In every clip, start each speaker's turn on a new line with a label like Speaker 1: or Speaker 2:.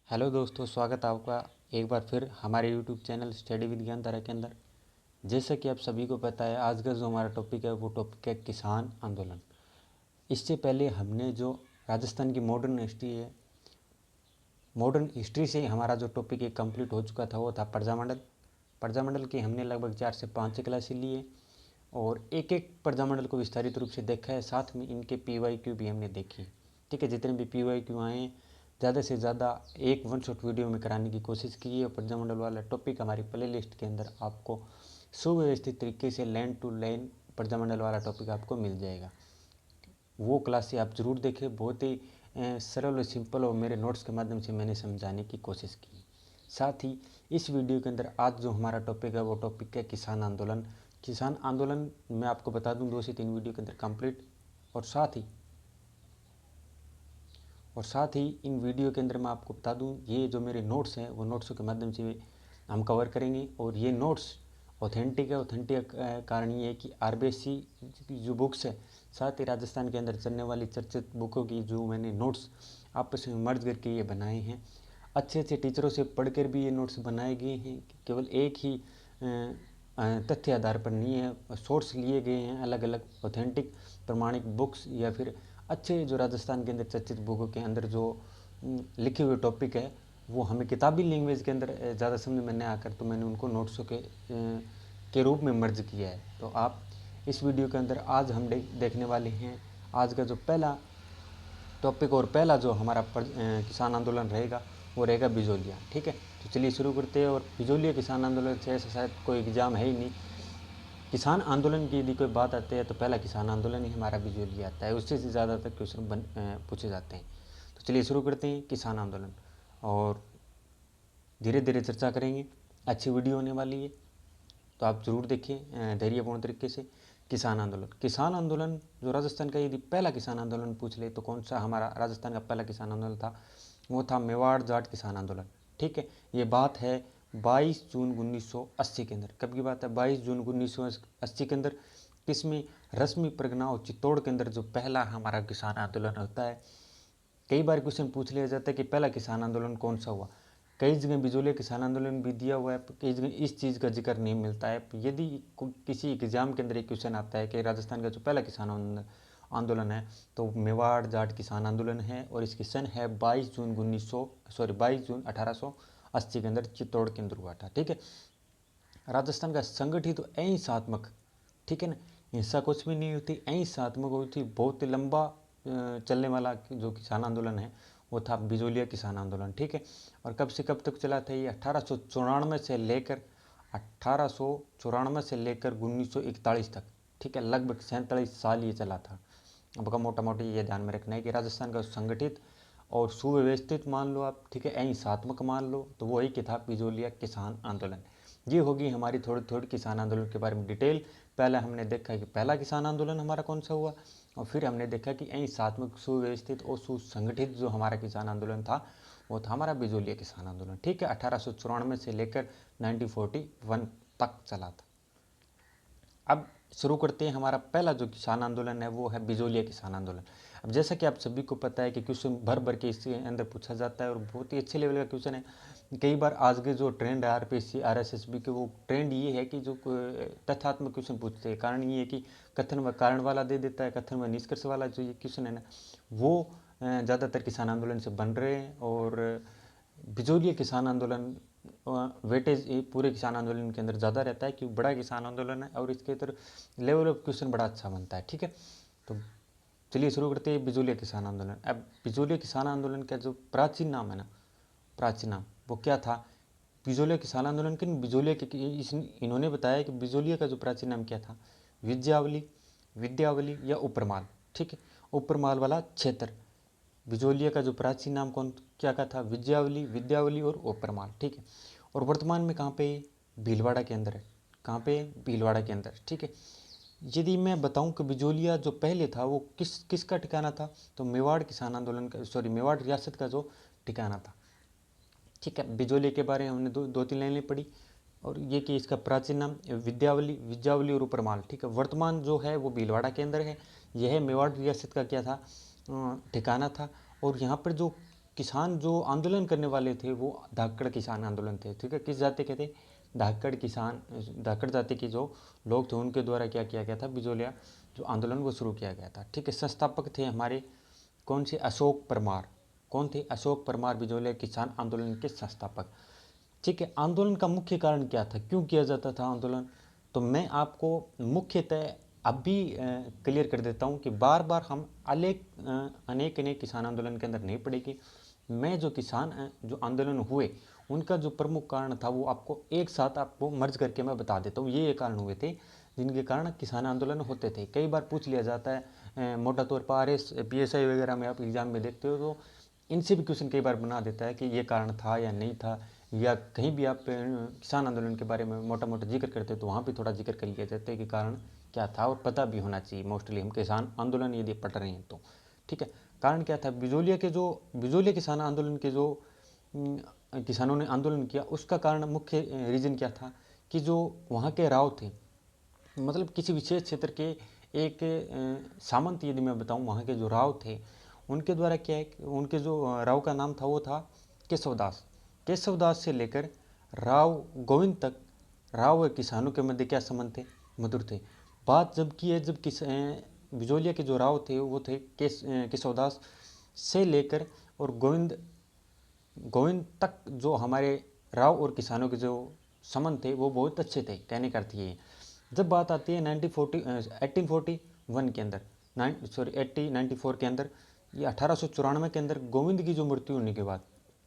Speaker 1: Hello दोस्तों, स्वागत है आपका एक बार फिर हमारे यूट्यूब चैनल स्टडी विद ज्ञान धारा के अंदर। जैसा कि आप सभी को पता है, आज का जो हमारा टॉपिक है वो टॉपिक है किसान आंदोलन। इससे पहले हमने जो राजस्थान की मॉडर्न हिस्ट्री से हमारा जो टॉपिक है कंप्लीट हो चुका था, वो था प्रजामंडल की हमने लगभग 4 से 5 क्लासें लिए और एक एक प्रजामंडल को विस्तारित रूप से देखा है। साथ में इनके PYQ भी हमने देखी। ठीक है, जितने भी PYQ आए ज़्यादा से ज़्यादा एक वन शॉट वीडियो में कराने की कोशिश की है। और प्रजामंडल वाला टॉपिक हमारी प्ले लिस्ट के अंदर आपको सुव्यवस्थित तरीके से लाइन टू लाइन प्रजामंडल वाला टॉपिक आपको मिल जाएगा। वो क्लास से आप ज़रूर देखें, बहुत ही सरल और सिंपल और मेरे नोट्स के माध्यम से मैंने समझाने की कोशिश की। साथ ही इस वीडियो के अंदर आज जो हमारा टॉपिक है वो टॉपिक है किसान आंदोलन। किसान आंदोलन मैं आपको बता दूं 2 से 3 वीडियो के अंदर कंप्लीट, और साथ ही इन वीडियो के अंदर मैं आपको बता दूं ये जो मेरे नोट्स हैं वो नोट्सों के माध्यम से हम कवर करेंगे। और ये नोट्स ऑथेंटिक है। ऑथेंटिक कारण ये है कि RBSC की जो बुक्स है, साथ ही राजस्थान के अंदर चलने वाली चर्चित बुकों की जो मैंने नोट्स आपस में मर्ज करके ये बनाए हैं। अच्छे अच्छे टीचरों से पढ़कर भी ये नोट्स बनाए गए हैं। केवल एक ही तथ्य आधार पर नहीं है, सोर्स लिए गए हैं अलग अलग ऑथेंटिक प्रमाणिक बुक्स या फिर अच्छे जो राजस्थान के अंदर चर्चित बुकों के अंदर जो लिखे हुए टॉपिक है वो हमें किताबी लैंग्वेज के अंदर ज़्यादा समझ में नहीं आकर, तो मैंने उनको नोट्सों के रूप में मर्ज किया है। तो आप इस वीडियो के अंदर आज हम देखने वाले हैं आज का जो पहला टॉपिक और पहला जो हमारा किसान आंदोलन रहेगा वो रहेगा बिजोलिया। ठीक है, तो चलिए शुरू करते हैं। और बिजोलिया किसान आंदोलन से ऐसा शायद कोई एग्जाम है ही नहीं। किसान आंदोलन की यदि कोई बात आती है तो पहला किसान आंदोलन ही हमारा बिजोलिया आता है, उससे ज़्यादातर क्वेश्चन पूछे जाते हैं। तो चलिए शुरू करते हैं किसान आंदोलन और धीरे धीरे चर्चा करेंगे। अच्छी वीडियो होने वाली है, तो आप ज़रूर देखिए धैर्यपूर्ण तरीके से। किसान आंदोलन जो राजस्थान का यदि पहला किसान आंदोलन पूछ ले तो कौन सा हमारा राजस्थान का पहला किसान आंदोलन था, वो था मेवाड़ जाट किसान आंदोलन। ठीक है, ये बात है 22 जून 1980 के अंदर। कब की बात है? 22 जून 1980 के अंदर। किसमें? रश्मि परगना और चित्तौड़ के अंदर जो पहला हमारा किसान आंदोलन होता है। कई बार क्वेश्चन पूछ लिया जाता है कि पहला किसान आंदोलन कौन सा हुआ। कई जगह बिजोलिया किसान आंदोलन भी दिया हुआ है, कई जगह इस चीज़ का जिक्र नहीं मिलता है। यदि किसी एग्जाम के अंदर एक क्वेश्चन आता है कि राजस्थान का जो पहला किसान आंदोलन है तो मेवाड़ जाट किसान आंदोलन है और इसकी सन है 22 जून 1880 के अंदर चित्तौड़ के अंदर हुआ था। ठीक है, राजस्थान का संगठित अहिंसात्मक, ठीक है ना, हिंसा कुछ भी नहीं होती, अहिंसात्मक हुई थी, बहुत लंबा चलने वाला जो किसान आंदोलन है वो था बिजोलिया किसान आंदोलन। ठीक है, और कब से कब तक चला था ये? 1894 से लेकर 1941 तक। ठीक है, लगभग 47 साल ये चला था। अब का मोटा मोटी ये ध्यान में रखना है कि राजस्थान का संगठित और सुव्यवस्थित मान लो आप, ठीक है, अहिंसात्मक मान लो, तो वही कि था बिजोलिया किसान आंदोलन। ये होगी हमारी थोड़ी थोड़ी किसान आंदोलन के बारे में डिटेल। पहले हमने देखा कि पहला किसान आंदोलन हमारा कौन सा हुआ, और फिर हमने देखा कि अहिंसात्मक सुव्यवस्थित और सुसंगठित जो हमारा किसान आंदोलन था वो था हमारा बिजोलिया किसान आंदोलन। ठीक है, 1894 से लेकर 1941 तक चला था। अब शुरू करते हैं। हमारा पहला जो किसान आंदोलन है वो है बिजोलिया किसान आंदोलन। अब जैसा कि आप सभी को पता है कि क्वेश्चन भर भर के इसके अंदर पूछा जाता है और बहुत ही अच्छे लेवल का क्वेश्चन है। कई बार आज के जो ट्रेंड है RPSC RSSB के, वो ट्रेंड ये है कि जो तथ्यात्मक क्वेश्चन पूछते हैं। कारण ये है कि कथन व कारण वाला दे देता है, कथन व निष्कर्ष वाला जो ये क्वेश्चन है ना, वो ज़्यादातर किसान आंदोलन से बन रहे हैं। और बिजोलिया किसान आंदोलन वेटेज पूरे किसान आंदोलन के अंदर ज़्यादा रहता है क्योंकि बड़ा किसान आंदोलन है और इसके अंदर लेवल ऑफ क्वेश्चन बड़ा अच्छा बनता है। ठीक है, तो चलिए शुरू करते हैं बिजोलिया किसान आंदोलन। अब बिजोलिया किसान आंदोलन का जो प्राचीन नाम है ना, प्राचीन नाम वो क्या था? बिजोलिया किसान आंदोलन के बिजोलिया के इन्होंने बताया कि बिजोलिया का जो प्राचीन नाम क्या था? विद्यावली या उपरमाल। ठीक है, उपरमाल वाला क्षेत्र। बिजोलिया का जो प्राचीन नाम क्या का था? विद्यावली और उपरमाल। ठीक है, और वर्तमान में कहाँ पे? भीलवाड़ा के अंदर है। कहाँ पे? भीलवाड़ा के अंदर। ठीक है, यदि मैं बताऊं कि बिजोलिया जो पहले था वो किसका ठिकाना था, तो मेवाड़ किसान आंदोलन का, मेवाड़ रियासत का जो ठिकाना था। ठीक है, बिजोलिया के बारे में हमने दो तीन लाइनें पढ़ी, और ये कि इसका प्राचीन नाम विद्यावली और उपरमाल। ठीक है, वर्तमान जो है वो भीलवाड़ा के अंदर है। यह मेवाड़ रियासत का क्या था? ठिकाना था। और यहाँ पर जो किसान जो आंदोलन करने वाले थे वो धाकड़ किसान आंदोलन थे, ठीक है। किस जाति के थे? धाकड़ किसान, धाकड़ जाति के जो लोग थे उनके द्वारा क्या किया गया था, बिजोलिया जो आंदोलन वो शुरू किया गया था, ठीक है। संस्थापक थे हमारे कौन से? अशोक परमार। कौन थे? अशोक परमार बिजोलिया किसान आंदोलन के संस्थापक, ठीक है। आंदोलन का मुख्य कारण क्या था, क्यों किया जाता था आंदोलन? तो मैं आपको मुख्यतः अभी क्लियर कर देता हूँ कि बार बार हम अनेक अनेक किसान आंदोलन के अंदर नहीं पड़ेगी। मैं जो जो आंदोलन हुए उनका जो प्रमुख कारण था वो आपको एक साथ आपको मर्ज करके मैं बता देता हूँ। ये कारण हुए थे जिनके कारण किसान आंदोलन होते थे। कई बार पूछ लिया जाता है मोटा तौर पर RS PSI वगैरह में आप एग्जाम में देखते हो तो इनसे भी क्वेश्चन कई बार बना देता है कि ये कारण था या नहीं था, या कहीं भी आप किसान आंदोलन के बारे में मोटा मोटा जिक्र करते हो तो वहाँ भी थोड़ा जिक्र कर लिया जाता है कि कारण क्या था, और पता भी होना चाहिए मोस्टली हम किसान आंदोलन यदि पढ़ रहे हैं तो, ठीक है। कारण क्या था? बिजोलिया किसान आंदोलन के जो किसानों ने आंदोलन किया उसका कारण मुख्य रीजन क्या था कि जो वहाँ के राव थे, मतलब किसी विशेष क्षेत्र के एक सामंत, यदि मैं बताऊं वहाँ के जो राव थे उनके द्वारा क्या है, उनके जो राव का नाम था वो था केशवदास। केशवदास से लेकर राव गोविंद तक राव और किसानों के मध्य क्या संबंध थे? मधुर थे। बात जब की है जब बिजोलिया के जो राव थे वो थे केशवदास से लेकर और गोविंद तक जो हमारे राव और किसानों के जो संबंध थे वो बहुत अच्छे थे। कहने का अर्थ ये है। जब बात आती है 1841 के अंदर 1894 के अंदर, ये 1894 के अंदर गोविंद की जो मृत्यु होने के बाद,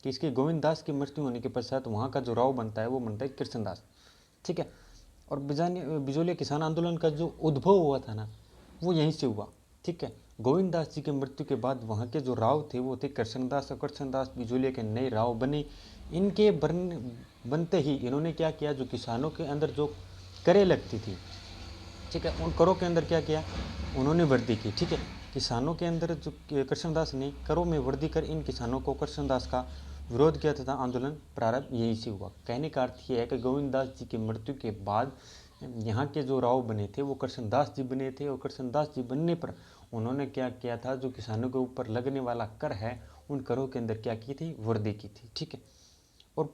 Speaker 1: कि इसके गोविंद दास की मृत्यु होने के पश्चात वहाँ का जो राव बनता है वो बनता है कृष्णदास, ठीक है। और बिजोलिया किसान आंदोलन का जो उद्भव हुआ था ना वो यहीं से हुआ, ठीक है। गोविंद दास जी की मृत्यु के बाद वहाँ के जो राव थे वो थे कृष्णदास, और कृष्णदास बिजोलिया के नए राव बने। इनके बनते ही इन्होंने क्या किया, जो किसानों के अंदर जो करें लगती थी, ठीक है, उन करों के अंदर क्या किया, उन्होंने वृद्धि की, ठीक है। किसानों के अंदर जो कृष्णदास ने करों में वृद्धि कर इन किसानों को कृष्णदास का विरोध किया तथा आंदोलन प्रारंभ यहीं से हुआ। कहने का अर्थ ये है कि गोविंद दास जी की मृत्यु के बाद यहाँ के जो राव बने थे वो कृष्णदास जी बने थे, और कृष्णदास जी बनने पर उन्होंने क्या किया था, जो किसानों के ऊपर लगने वाला कर है उन करों के अंदर क्या की थी, वृद्धि की थी, ठीक है। और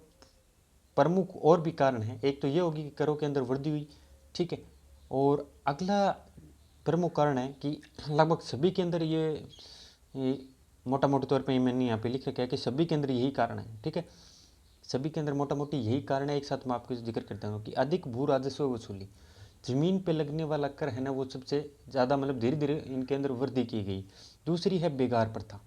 Speaker 1: प्रमुख और भी कारण है, एक तो ये होगी कि करों के अंदर वृद्धि हुई, ठीक है। और अगला प्रमुख कारण है कि लगभग सभी के अंदर ये मोटा मोटे तौर पे मैंने यहाँ पे लिख रखा है कि सभी के अंदर यही कारण है, ठीक है। सभी के अंदर मोटा मोटी यही कारण है। एक साथ मैं आपको जिक्र करता हूँ कि अधिक भू राजस्व वसूली, ज़मीन पे लगने वाला कर है ना वो सबसे ज़्यादा, मतलब धीरे धीरे इनके अंदर वृद्धि की गई। दूसरी है बेगार प्रथा,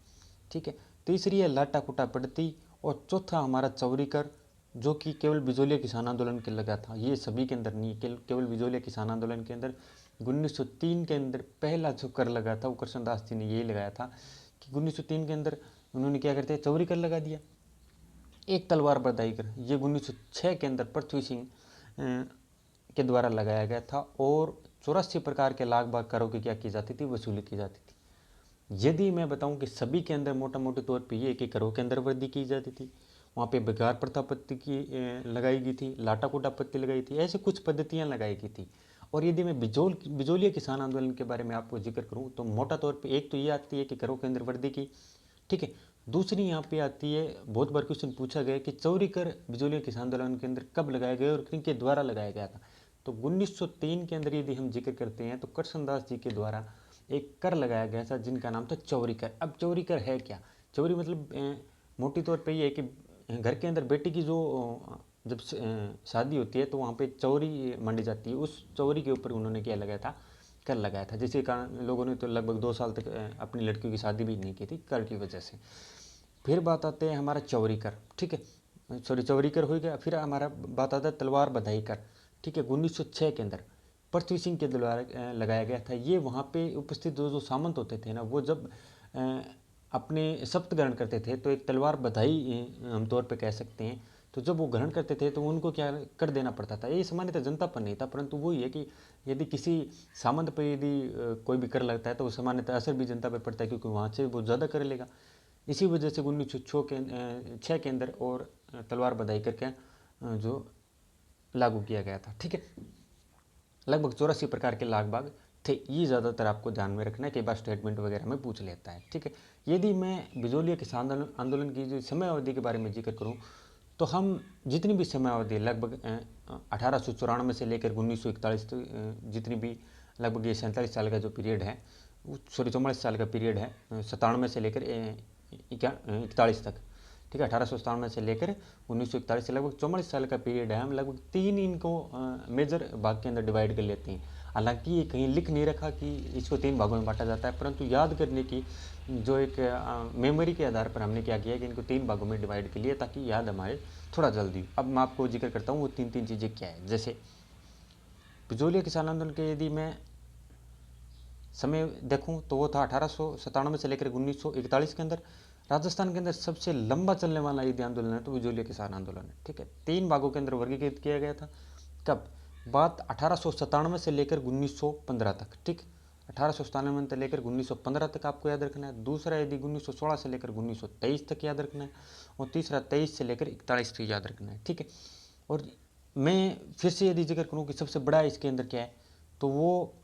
Speaker 1: ठीक है। तीसरी है लाटा कुटा पड़ती, और चौथा हमारा चौरी कर, जो कि केवल बिजोलिया किसान आंदोलन के लगा था। ये सभी के अंदर नहीं, केवल बिजोलिया किसान आंदोलन के अंदर 1903 के अंदर पहला जो कर लगा था वो कृष्णदास जी ने यही लगाया था कि 1903 के अंदर उन्होंने क्या करते हैं, चौरी कर लगा दिया। एक तलवार बधाई कर, ये 1906 के अंदर पृथ्वी सिंह के द्वारा लगाया गया था, और 84 प्रकार के लाख बाग करों की क्या की जाती थी, वसूली की जाती थी। यदि मैं बताऊं कि सभी के अंदर मोटा मोटे तौर पे ये कि करों के अंदर वृद्धि की जाती थी, वहाँ पे बेगार प्रथा पत्ती की लगाई गई थी, लाटा कोटा पत्ती लगाई थी, ऐसे कुछ पद्धतियाँ लगाई गई थी। और यदि मैं बिजोलिया किसान आंदोलन के बारे में आपको जिक्र करूँ तो मोटा तौर पे एक तो ये आती है कि करों के अंदर वृद्धि की, ठीक है। दूसरी यहाँ पे आती है, बहुत बार क्वेश्चन पूछा गया कि चौरी कर बिजोलिया किसान आंदोलन के अंदर कब लगाया गया और किनके द्वारा लगाया गया था। तो 1903 के अंदर यदि हम जिक्र करते हैं तो कृष्णदास जी के द्वारा एक कर लगाया गया था जिनका नाम था चौरी कर। अब चौरी कर है क्या? चौरी मतलब मोटी तौर पे ये है कि घर के अंदर बेटी की जो जब शादी होती है तो वहाँ पे चौरी मंडी जाती है, उस चौरी के ऊपर उन्होंने क्या लगाया था, कर लगाया था, जिसके कारण लोगों ने तो लगभग 2 साल तक अपनी लड़कियों की शादी भी नहीं की थी कर की वजह से। फिर बात आते हैं हमारा चौरी कर, ठीक है, सॉरी चौरी कर हो गया। फिर हमारा बात आता है तलवार बधाई कर, ठीक है, 1906 के अंदर पृथ्वी सिंह के द्वारा लगाया गया था। ये वहाँ पे उपस्थित जो सामंत होते थे ना वो जब अपने शपथ ग्रहण करते थे तो एक तलवार बधाई हम तौर पे कह सकते हैं, तो जब वो ग्रहण करते थे तो उनको क्या कर देना पड़ता था। ये सामान्यतः जनता पर नहीं था, परंतु वही है कि यदि किसी सामंत पर यदि कोई भी कर लगता है तो सामान्यतः असर भी जनता पर पड़ता है, क्योंकि वहाँ से वो ज़्यादा कर लेगा। इसी वजह से 1906 के अंदर और तलवार बधाई करके जो लागू किया गया था, ठीक है। लगभग 84 प्रकार के लाख बाग थे, ये ज़्यादातर आपको ध्यान में रखना है, कई बार स्टेटमेंट वगैरह में पूछ लेता है। ठीक है, यदि मैं बिजोलिया किसान आंदोलन की जो समय अवधि के बारे में जिक्र करूँ, तो हम जितनी भी समय अवधि लगभग 1894 से लेकर 1941 तक, जितनी भी लगभग ये 47 साल का जो पीरियड है, सॉरी 44 साल का पीरियड है, 97 से लेकर 41 तक। ठीक है, 1897 से लेकर 1941 से लगभग 44 साल का पीरियड है। हम लगभग 3 इनको मेजर भाग के अंदर डिवाइड कर लेते हैं। हालांकि ये कहीं लिख नहीं रखा कि इसको 3 भागों में बांटा जाता है, परंतु याद करने की जो एक मेमोरी के आधार पर हमने क्या किया कि इनको 3 भागों में डिवाइड कर लिया, ताकि याद हमारे थोड़ा जल्दी। अब मैं आपको जिक्र करता हूँ वो 3 चीज़ें क्या है। जैसे बिजोलिया किसान आंदोलन के यदि मैं समय देखूं तो वो था 1897 से लेकर 1941 के अंदर। राजस्थान के अंदर सबसे लंबा चलने वाला यदि आंदोलन है तो बिजोलिया किसान आंदोलन है। ठीक है, 3 भागों के अंदर वर्गीकृत किया गया था। कब? बात 1897 से लेकर 1915 तक। ठीक, 1897 से लेकर 1915 तक आपको याद रखना है। दूसरा यदि 1916 से लेकर 1923 तक याद रखना है, और तीसरा 23 से लेकर 41 तक याद रखना है। ठीक है, और मैं फिर से यदि जिक्र करूँ कि सबसे बड़ा इसके अंदर क्या है, तो वो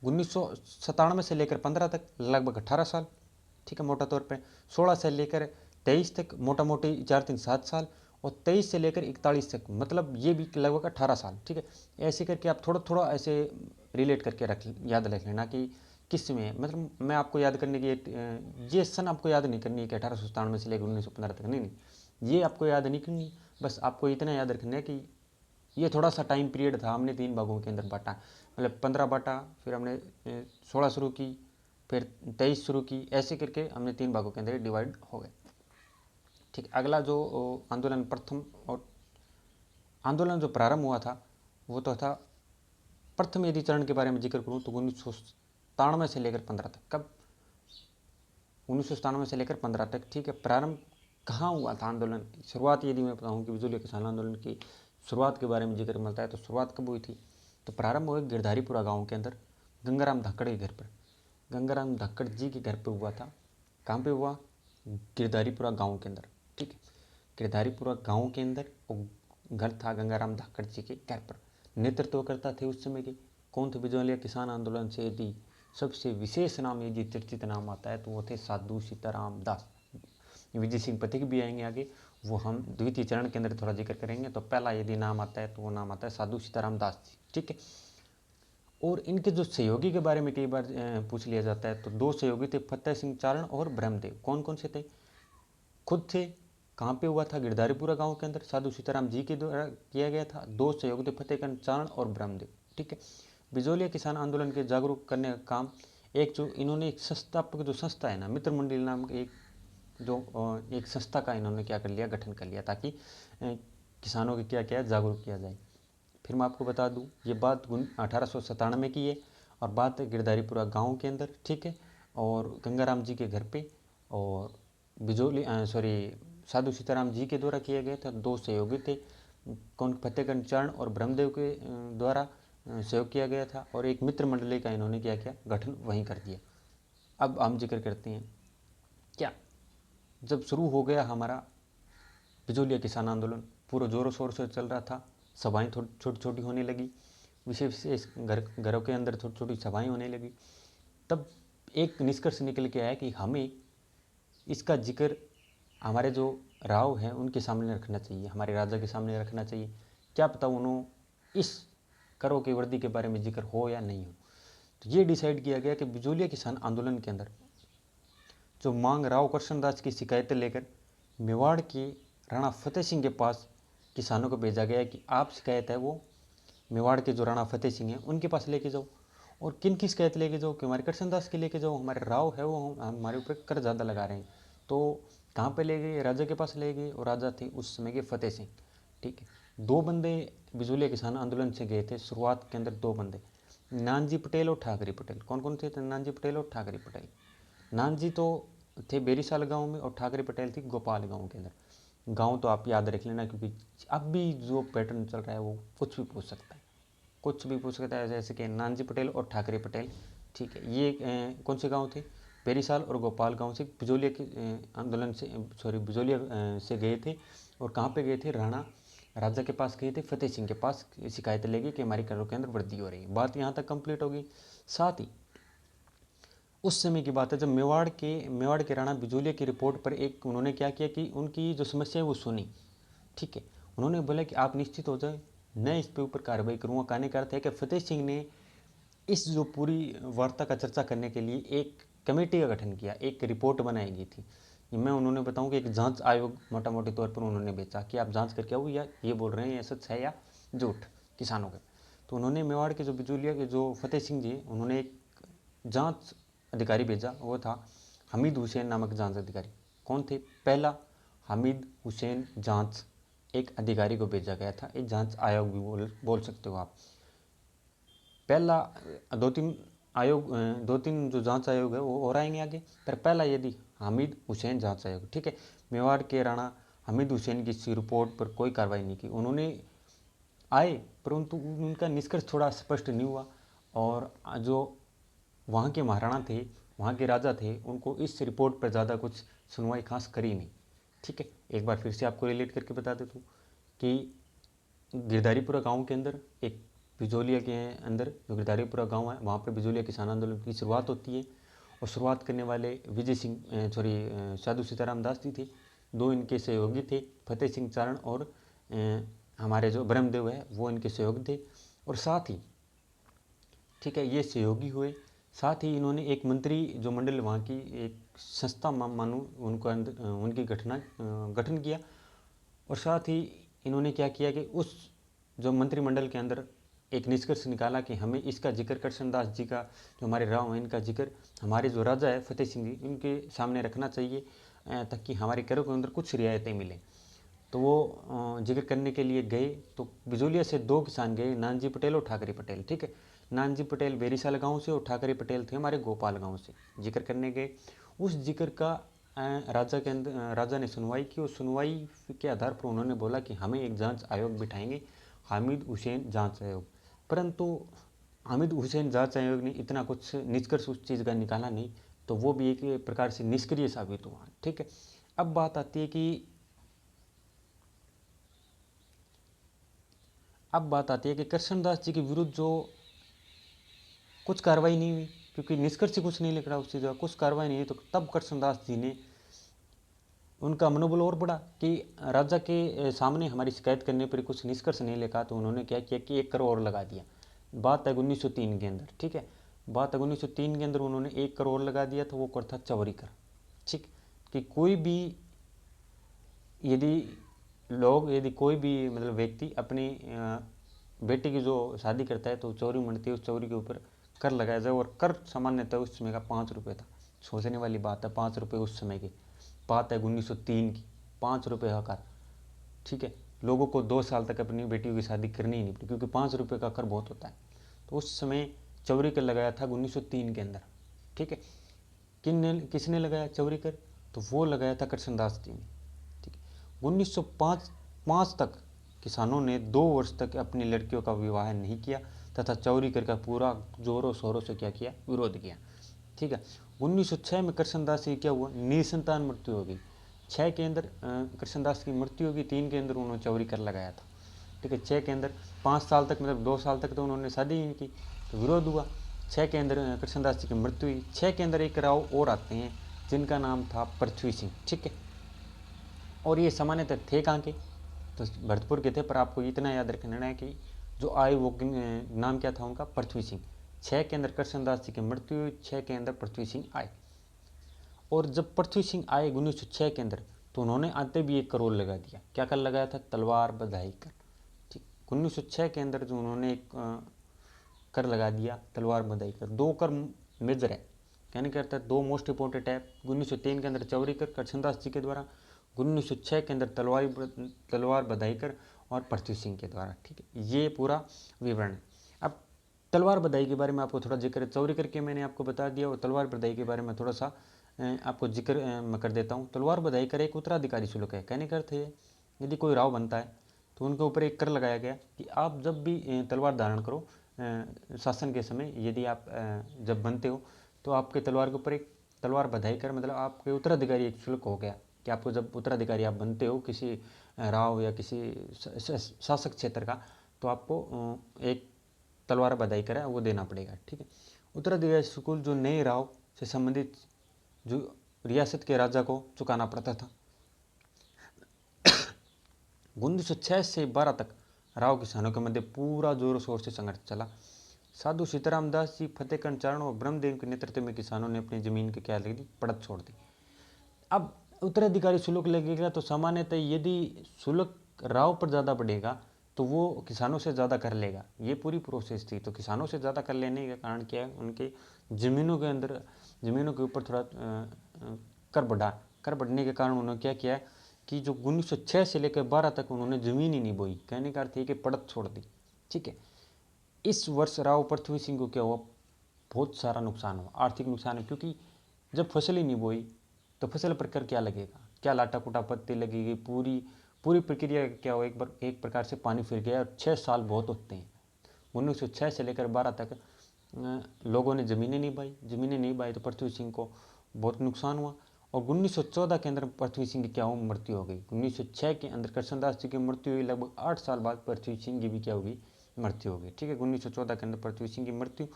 Speaker 1: 1997 से लेकर 15 तक लगभग 18 साल। ठीक है, मोटा तौर पे 16 से लेकर 23 तक मोटा मोटी 4-3-7 साल, और 23 से लेकर 41 तक मतलब ये भी लगभग 18 साल। ठीक है, ऐसे करके आप थोड़ा थोड़ा ऐसे रिलेट करके याद रख लेना कि किस में, मतलब मैं आपको याद करने की ये सन आपको याद नहीं करनी है कि 1897 से लेकर 1915 तक, नहीं नहीं, ये आपको याद नहीं करनी। बस आपको इतना याद रखना है कि ये थोड़ा सा टाइम पीरियड था, हमने 3 भागों के अंदर बांटा, मतलब 15 बांटा, फिर हमने 16 शुरू की, फिर 23 शुरू की, ऐसे करके हमने 3 भागों के अंदर डिवाइड हो गए। ठीक, अगला जो आंदोलन प्रथम और आंदोलन जो प्रारंभ हुआ था वो तो था प्रथम यदि चरण के बारे में जिक्र करूँ तो 1997 से लेकर 15 तक। कब? 1997 से लेकर 15 तक। ठीक है, प्रारंभ कहाँ हुआ था आंदोलन? शुरुआत यदि मैं बताऊँ कि बिजोलिया किसान आंदोलन की शुरुआत के बारे में जिक्र मिलता है तो शुरुआत कब हुई थी? तो प्रारंभ हुआ गिरधारीपुरा गांव के अंदर, गंगाराम धाकड़ के घर पर। गंगाराम धाकड़ जी के घर पर हुआ था। कहाँ पे हुआ? गिरधारीपुरा गांव के अंदर। ठीक है, गिरधारीपुरा गांव के अंदर घर था गंगाराम धाकड़ जी के घर पर। नेतृत्व करता थे उस समय के कौन थे? बिजोलिया किसान आंदोलन से यदि सबसे विशेष नाम, यदि चर्चित नाम आता है तो वो थे साधु सीताराम दास। विजय सिंह पथिक भी आएंगे आगे, वो हम द्वितीय चरण के अंदर थोड़ा जिक्र करेंगे। तो पहला यदि नाम आता है तो वो नाम आता है साधु सीताराम दास जी। ठीक है, और इनके जो सहयोगी के बारे में कई बार पूछ लिया जाता है, तो 2 सहयोगी थे, फतेह सिंह चारण और ब्रह्मदेव। कौन कौन से थे? खुद थे। कहाँ पे हुआ था? गिरधारीपुरा गांव के अंदर, साधु सीताराम जी के द्वारा किया गया था। 2 सहयोगी थे, फतेह चारण और ब्रह्मदेव। ठीक है, बिजोलिया किसान आंदोलन के जागरूक करने का काम, एक जो इन्होंने एक संस्थापक जो संस्था है ना, मित्र मंडल नाम की एक संस्था का इन्होंने क्या कर लिया, गठन कर लिया, ताकि किसानों के क्या क्या जागरूक किया जाए। फिर मैं आपको बता दूं ये बात 1897 की है, और बात है गिरधारीपुरा गांव के अंदर। ठीक है, और गंगाराम जी के घर पे, और साधु सीताराम जी के द्वारा किया गया था। 2 सहयोगी थे, कौन? फतेहगढ़ चरण और ब्रह्मदेव के द्वारा सहयोग किया गया था, और एक मित्र मंडली का इन्होंने क्या किया, गठन वहीं कर दिया। अब हम जिक्र करते हैं क्या, जब शुरू हो गया हमारा बिजोलिया किसान आंदोलन, पूरा जोरों शोर से चल रहा था, सभाएं छोटी छोटी होने लगी, विशेष घरों के अंदर छोटी छोटी सभाएं होने लगी। तब एक निष्कर्ष निकल के आया कि हमें इसका जिक्र हमारे जो राव हैं उनके सामने रखना चाहिए, हमारे राजा के सामने रखना चाहिए। क्या पता उन्होंने इस करों की वृद्धि के बारे में जिक्र हो या नहीं हो। तो ये डिसाइड किया गया कि बिजोलिया किसान आंदोलन के अंदर जो मांग राव कृष्णदास की शिकायतें लेकर मेवाड़ के राणा फतेह सिंह के पास किसानों को भेजा गया कि आप शिकायत है वो मेवाड़ के जो राणा फतेह सिंह हैं उनके पास लेके जाओ। और किन की शिकायत लेके जाओ? कि हमारे कृष्णदास की लेके जाओ, हमारे राव है वो हमारे ऊपर कर ज़्यादा लगा रहे हैं। तो कहाँ पे ले गए? राजा के पास ले गए, और राजा थे उस समय के फतेह सिंह। ठीक है, 2 बंदे बिजोलिया किसान आंदोलन से गए थे शुरुआत के अंदर, 2 बंदे, नानजी पटेल और ठाकरे पटेल। कौन कौन थे? नानजी पटेल और ठाकरे पटेल। नानजी तो थे बेरीसाल गांव में, और ठाकरे पटेल थी गोपाल गांव के अंदर। गांव तो आप याद रख लेना, क्योंकि अब भी जो पैटर्न चल रहा है वो कुछ भी पूछ सकता है, कुछ भी पूछ सकता है। जैसे कि नानजी पटेल और ठाकरे पटेल। ठीक है, ये कौन से गांव थे? बेरीसाल और गोपाल गांव से बिजोलिया के आंदोलन से बिजोलिया से गए थे। और कहाँ पे गए थे? राजा के पास गए थे, फतेह सिंह के पास शिकायत लेके कि हमारी करों के अंदर वृद्धि हो रही है। बात यहाँ तक कंप्लीट होगी। साथ ही उस समय की बात है जब मेवाड़ के राणा बिजोलिया की रिपोर्ट पर एक उन्होंने क्या किया कि उनकी जो समस्या है वो सुनी। ठीक है, उन्होंने बोला कि आप निश्चित हो जाए, मैं इस पे ऊपर कार्रवाई करूँगा। कहने का अर्थ है कि फतेह सिंह ने इस जो पूरी वार्ता का चर्चा करने के लिए एक कमेटी का गठन किया, एक रिपोर्ट बनाई गई थी। मैं उन्होंने बताऊं कि एक जांच आयोग मोटा मोटे तौर पर उन्होंने भेजा कि आप जांच करके आओ, या ये बोल रहे हैं ये सच है या झूठ किसानों के। तो उन्होंने मेवाड़ के जो बिजोलिया के जो फतेह सिंह जी, उन्होंने एक जांच अधिकारी भेजा, वो था हमीद हुसैन नामक जांच अधिकारी। कौन थे? पहला हमीद हुसैन जांच एक अधिकारी को भेजा गया था, एक जांच आयोग भी बोल सकते हो आप। पहला दो तीन जो जांच आयोग है वो और आएंगे आगे, पर पहला यदि हामिद हुसैन जांच आयोग। ठीक है, मेवाड़ के राणा हामिद हुसैन की इस रिपोर्ट पर कोई कार्रवाई नहीं की। उन्होंने आए परंतु उनका निष्कर्ष थोड़ा स्पष्ट नहीं हुआ, और जो वहाँ के महाराणा थे, वहाँ के राजा थे, उनको इस रिपोर्ट पर ज़्यादा कुछ सुनवाई खास करी नहीं। ठीक है, एक बार फिर से आपको रिलेट करके बता देता हूँ कि गिरधारीपुरा गांव के अंदर एक बिजोलिया के अंदर जो गिरधारीपुरा गांव है, वहाँ पर बिजोलिया किसान आंदोलन की शुरुआत होती है। और शुरुआत करने वाले विजय सिंह साधु सीताराम दास जी थे। दो इनके सहयोगी थे, फतेह सिंह चारण और हमारे जो ब्रह्मदेव है वो इनके सहयोगी थे। और साथ ही ठीक है, ये सहयोगी हुए। साथ ही इन्होंने एक मंत्री जो मंडल वहाँ की एक संस्था मानू उनको उनकी गठन किया। और साथ ही इन्होंने क्या किया कि उस जो मंत्रिमंडल के अंदर एक निष्कर्ष निकाला कि हमें इसका जिक्र कृष्णदास जी का जो हमारे राव हैं इनका जिक्र हमारे जो राजा है फतेह सिंह जी इनके सामने रखना चाहिए, ताकि हमारे करों के अंदर कुछ रियायतें मिलें। तो वो जिक्र करने के लिए गए। तो बिजोलिया से दो किसान गए, नानजी पटेल और ठाकरे पटेल। ठीक है, नानजी पटेल बेरीसाल गांव से और ठाकरे पटेल थे हमारे गोपाल गांव से। जिक्र करने गए, उस जिक्र का राजा ने सुनवाई की, और सुनवाई के आधार पर उन्होंने बोला कि हमें एक जांच आयोग बिठाएंगे, हामिद हुसैन जांच आयोग। परंतु हामिद हुसैन जांच आयोग ने इतना कुछ निष्कर्ष उस चीज़ का निकाला नहीं, तो वो भी एक प्रकार से निष्क्रिय साबित हुआ। ठीक है, अब बात आती है कि कृष्णदास जी के विरुद्ध जो कुछ कार्रवाई नहीं हुई, क्योंकि निष्कर्ष से कुछ नहीं लिख रहा उस चीज़ का, कुछ कार्रवाई नहीं हुई। तो तब कृष्णदास जी ने उनका मनोबल और बढ़ा कि राजा के सामने हमारी शिकायत करने पर कुछ निष्कर्ष नहीं लिखा, तो उन्होंने क्या किया कि 1 करोड़ और लगा दिया। बात है 1903 के अंदर। ठीक है, बात है 1903 के अंदर उन्होंने 1 करोड़ लगा दिया। तो वो कर था चौरी कर। ठीक, कि कोई भी यदि कोई भी मतलब व्यक्ति अपनी बेटी की जो शादी करता है तो चौरी मंडती है, उस चौरी के ऊपर कर लगाया जाए। और कर सामान्यतः उस समय का 5 रुपये था। सोचने वाली बात है, 5 रुपये उस समय की बात है 1903 की, 5 रुपये का कर। ठीक है, लोगों को 2 साल तक अपनी बेटियों की शादी करनी ही नहीं पड़ी, क्योंकि 5 रुपये का कर बहुत होता है। तो उस समय चौरी कर लगाया था 1903 के अंदर। ठीक है, किसने लगाया चौरी कर? तो वो लगाया था कृष्णदास जी ने। ठीक है, 1905 तक किसानों ने 2 वर्ष तक अपनी लड़कियों का विवाह नहीं किया, तथा चौरी कर का पूरा जोरों शोरों से क्या किया, विरोध किया। ठीक है, 1906 में कृष्णदास की क्या हुआ, निसंतान मृत्यु हो गई। 6 के अंदर कृष्णदास की मृत्यु होगी, 3 के अंदर उन्होंने चौरी कर लगाया था। ठीक है, 6 के अंदर 5 साल तक मतलब 2 साल तक तो उन्होंने शादी ही नहीं की, तो विरोध हुआ। 6 के अंदर कृष्णदास जी की मृत्यु हुई। 6 के अंदर एक राव और आते हैं जिनका नाम था पृथ्वी सिंह। ठीक है, और ये सामान्यतः थे कहाँ के, तो भरतपुर के थे, पर आपको इतना याद रखना है कि जो आए वो नाम क्या था उनका, पृथ्वी सिंह। 6 के अंदर कृष्णदास जी की मृत्यु हुई, 6 के अंदर पृथ्वी सिंह आए। और जब पृथ्वी सिंह आए 1906 के अंदर, तो उन्होंने आते भी 1 करोड़ लगा दिया। क्या कर लगाया था? तलवार बधाई कर। ठीक, 1906 के अंदर जो उन्होंने एक कर लगा दिया, तलवार बधाई कर। 2 कर मेजर है, कहने का अर्थ है 2 मोस्ट इंपॉर्टेंट है। 1903 के अंदर चौरी कर कृष्णदास जी के द्वारा, 1906 के अंदर तलवार बधाई कर और पृथ्वी सिंह के द्वारा। ठीक है, ये पूरा विवरण है। अब तलवार बधाई के बारे में आपको थोड़ा जिक्र, चौरी करके मैंने आपको बता दिया, और तलवार बधाई के बारे में थोड़ा सा आपको जिक्र मैं कर देता हूँ। तलवार बधाई कर एक उत्तराधिकारी शुल्क है। कहने का अर्थ है यदि कोई राव बनता है तो उनके ऊपर एक कर लगाया गया कि आप जब भी तलवार धारण करो शासन के समय, यदि आप जब बनते हो तो आपके तलवार के ऊपर एक तलवार बधाई कर, मतलब आपके उत्तराधिकारी एक शुल्क हो गया। कि आपको जब उत्तराधिकारी आप बनते हो किसी राव या किसी शासक क्षेत्र का, तो आपको एक तलवार बधाई करा वो देना पड़ेगा। ठीक है, उत्तराधिकारी शुल्क जो नए राव से संबंधित जो रियासत के राजा को चुकाना पड़ता था। 1906 से 12 तक राव किसानों के मध्य पूरा जोर शोर से संघर्ष चला। साधु सीताराम दास जी, फतेहकरण चारण और ब्रह्मदेव के नेतृत्व में किसानों ने अपनी जमीन की क्या लगी दी, पड़त छोड़ दी। अब उत्तराधिकारी शुल्क लगेगा तो सामान्यतः यदि शुल्क राव पर ज़्यादा बढ़ेगा तो वो किसानों से ज़्यादा कर लेगा, ये पूरी प्रोसेस थी। तो किसानों से ज़्यादा कर लेने का कारण क्या है, उनके ज़मीनों के अंदर, ज़मीनों के ऊपर थोड़ा कर बढ़ने के कारण उन्होंने क्या किया कि जो 1906 से लेकर 12 तक उन्होंने ज़मीन ही नहीं बोई। कहने का अर्थ है कि पड़त छोड़ दी। ठीक है, इस वर्ष राव पृथ्वी सिंह को क्या हुआ, बहुत सारा नुकसान हुआ, आर्थिक नुकसान है, क्योंकि जब फसल ही नहीं बोई तो फसल पर कर क्या लगेगा, क्या लाटा कुटा पत्ती लगेगी, पूरी प्रक्रिया क्या हो, एक प्रकार से पानी फिर गया। और 6 साल बहुत होते हैं। 1906 से लेकर 12 तक लोगों ने ज़मीनें नहीं बाई तो पृथ्वी सिंह को बहुत नुकसान हुआ। और 1914 के अंदर पृथ्वी सिंह की क्या हो, मृत्यु हो गई। 1906 के अंदर कृष्णदास जी की मृत्यु हुई, लगभग 8 साल बाद पृथ्वी सिंह की भी क्या होगी, मृत्यु होगी। ठीक है, 1914 के अंदर पृथ्वी सिंह की मृत्यु।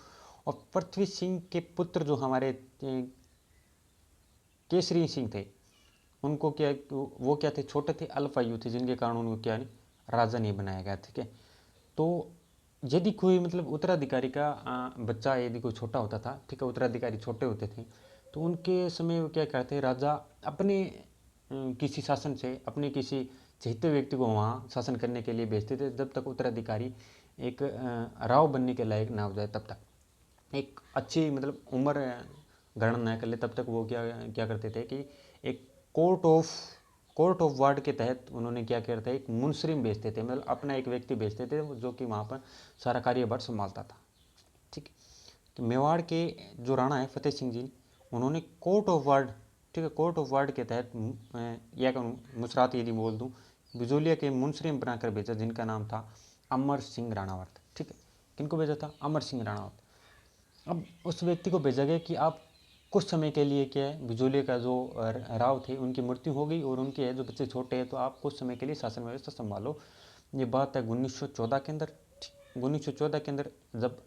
Speaker 1: और पृथ्वी सिंह के पुत्र जो हमारे केसरी सिंह थे, उनको क्या, वो क्या थे, छोटे थे, अल्पायु थे, जिनके कारण उनको क्या नहीं, राजा नहीं बनाया गया। ठीक है, तो यदि कोई मतलब उत्तराधिकारी का बच्चा यदि कोई छोटा होता था, ठीक है, उत्तराधिकारी छोटे होते थे, तो उनके समय वो क्या करते, राजा अपने किसी शासन से अपने किसी चहेते व्यक्ति को वहाँ शासन करने के लिए भेजते थे, जब तक उत्तराधिकारी एक राव बनने के लायक ना हो जाए, तब तक एक अच्छी मतलब उम्र गणना न कर ले, तब तक वो क्या करते थे कि एक कोर्ट ऑफ वार्ड के तहत उन्होंने क्या किया था, एक मुंसरिम भेजते थे, मतलब अपना एक व्यक्ति भेजते थे जो कि वहाँ पर सारा कार्यभार संभालता था। ठीक है, तो मेवाड़ के जो राणा है फतेह सिंह जी, उन्होंने कोर्ट ऑफ वार्ड, ठीक है, कोर्ट ऑफ वार्ड के तहत या मुसरात यदि बोल दूँ, बिजोलिया के मुंसरिम बनाकर भेजा, जिनका नाम था अमर सिंह राणावत। ठीक है, किनको भेजा था, अमर सिंह राणावत। अब उस व्यक्ति को भेजा गया कि आप कुछ समय के लिए क्या है, बिजोलिया का जो राव थे उनकी मृत्यु हो गई और उनके जो बच्चे छोटे हैं, तो आप कुछ समय के लिए शासन व्यवस्था संभालो। ये बात है 1914 के अंदर। 1914 के अंदर जब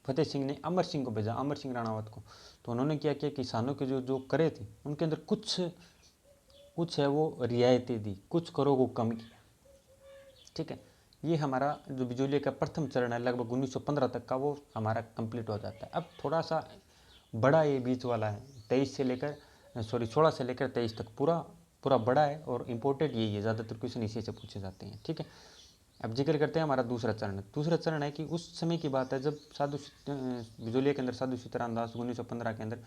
Speaker 1: फतेह सिंह ने अमर सिंह को भेजा, अमर सिंह राणावत को, तो उन्होंने क्या किया, किसानों के जो करे थे उनके अंदर कुछ है वो रियायतें दी, कुछ करों को कम किया। ठीक है, ये हमारा जो बिजोलिया का प्रथम चरण है, लगभग 1915 तक का, वो हमारा कंप्लीट हो जाता है। अब थोड़ा सा बड़ा ये बीच वाला है, 16 से लेकर 23 तक पूरा बड़ा है, और इम्पोर्टेंट यही है, ज़्यादातर क्वेश्चन इसी से पूछे जाते हैं। ठीक है, अब जिक्र करते हैं हमारा दूसरा चरण है कि उस समय की बात है जब बिजोलिया के अंदर साधु सीताराम दास 1915 के अंदर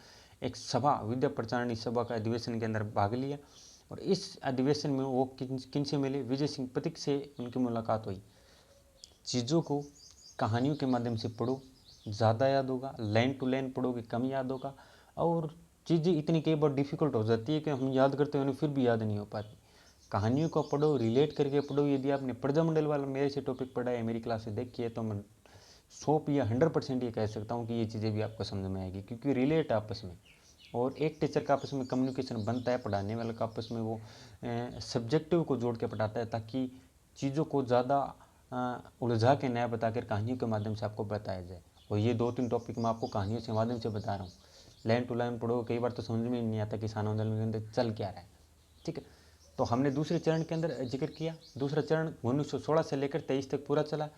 Speaker 1: एक सभा, विद्या प्रचारणी सभा का अधिवेशन के अंदर भाग लिया। और इस अधिवेशन में वो किन से मिले, विजय सिंह पथिक से उनकी मुलाकात हुई। चीज़ों को कहानियों के माध्यम से पढ़ो, ज़्यादा याद होगा, लाइन टू लाइन पढ़ोगे कम याद होगा। और चीज़ें इतनी कई बार डिफ़िकल्ट हो जाती है कि हम याद करते हैं फिर भी याद नहीं हो पाती। कहानियों को पढ़ो, रिलेट करके पढ़ो। यदि आपने प्रजामंडल वाला मेरे से टॉपिक पढ़ा है, मेरी क्लास से देखी है, तो मैं 100 या 100% ये कह सकता हूँ कि ये चीज़ें भी आपको समझ में आएगी, क्योंकि रिलेट आपस में, और एक टीचर का आपस में कम्युनिकेशन बनता है, पढ़ाने वाले का आपस में वो सब्जेक्टिव को जोड़ के पढ़ाता है, ताकि चीज़ों को ज़्यादा उलझा के नया बताकर कहानियों के माध्यम से आपको बताया जाए। और ये 2-3 टॉपिक मैं आपको कहानियों के माध्यम से बता रहा हूँ। लाइन टू लाइन पढ़ो, कई बार तो समझ में नहीं आता किसान आंदोलन के अंदर चल क्या रहा है। ठीक है, तो हमने दूसरे चरण के अंदर जिक्र किया। दूसरा चरण 1916 से लेकर 23 तक पूरा चला।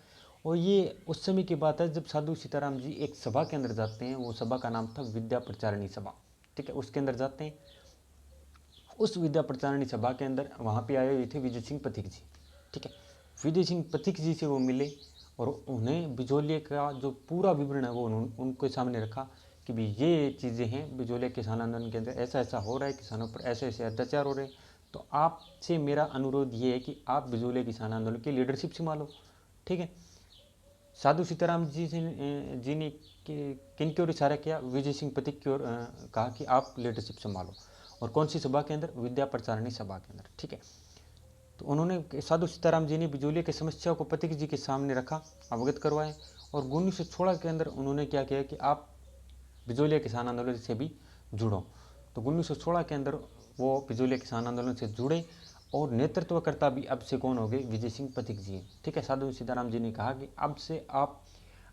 Speaker 1: और ये उस समय की बात है जब साधु सीताराम जी एक सभा के अंदर जाते हैं। वो सभा का नाम था विद्या प्रचारणी सभा। ठीक है, उसके अंदर जाते हैं। उस विद्या प्रचारणी सभा के अंदर वहाँ पे आए हुए थे विजय सिंह पथिक जी। ठीक है, विजय सिंह पथिक जी से वो मिले और उन्हें बिजोलिया का जो पूरा विवरण है वो उनके सामने रखा कि भी ये चीज़ें हैं, बिजोलिया किसान आंदोलन के अंदर ऐसा ऐसा हो रहा है, किसानों पर ऐसे ऐसे अत्याचार हो रहे हैं। तो आपसे मेरा अनुरोध ये है कि आप बिजोलिया किसान आंदोलन की लीडरशिप संभालो। ठीक है, साधु सीताराम जी ने किन की ओर इशारा किया, विजय सिंह पथिक की ओर कहा कि आप लीडरशिप संभालो। और कौन सी सभा के अंदर, विद्या प्रचारणी सभा के अंदर। ठीक है, तो उन्होंने साधु सीताराम जी ने बिजोलिया की समस्याओं को पथिक जी के सामने रखा, अवगत करवाए। और 1916 के अंदर उन्होंने क्या किया कि आप बिजोलिया किसान आंदोलन से भी जुड़ो। तो 1916 के अंदर वो बिजोलिया किसान आंदोलन से जुड़े और नेतृत्वकर्ता भी अब से कौन हो गए, विजय सिंह पथिक जी। ठीक है, साधु सीताराम जी ने कहा कि अब से आप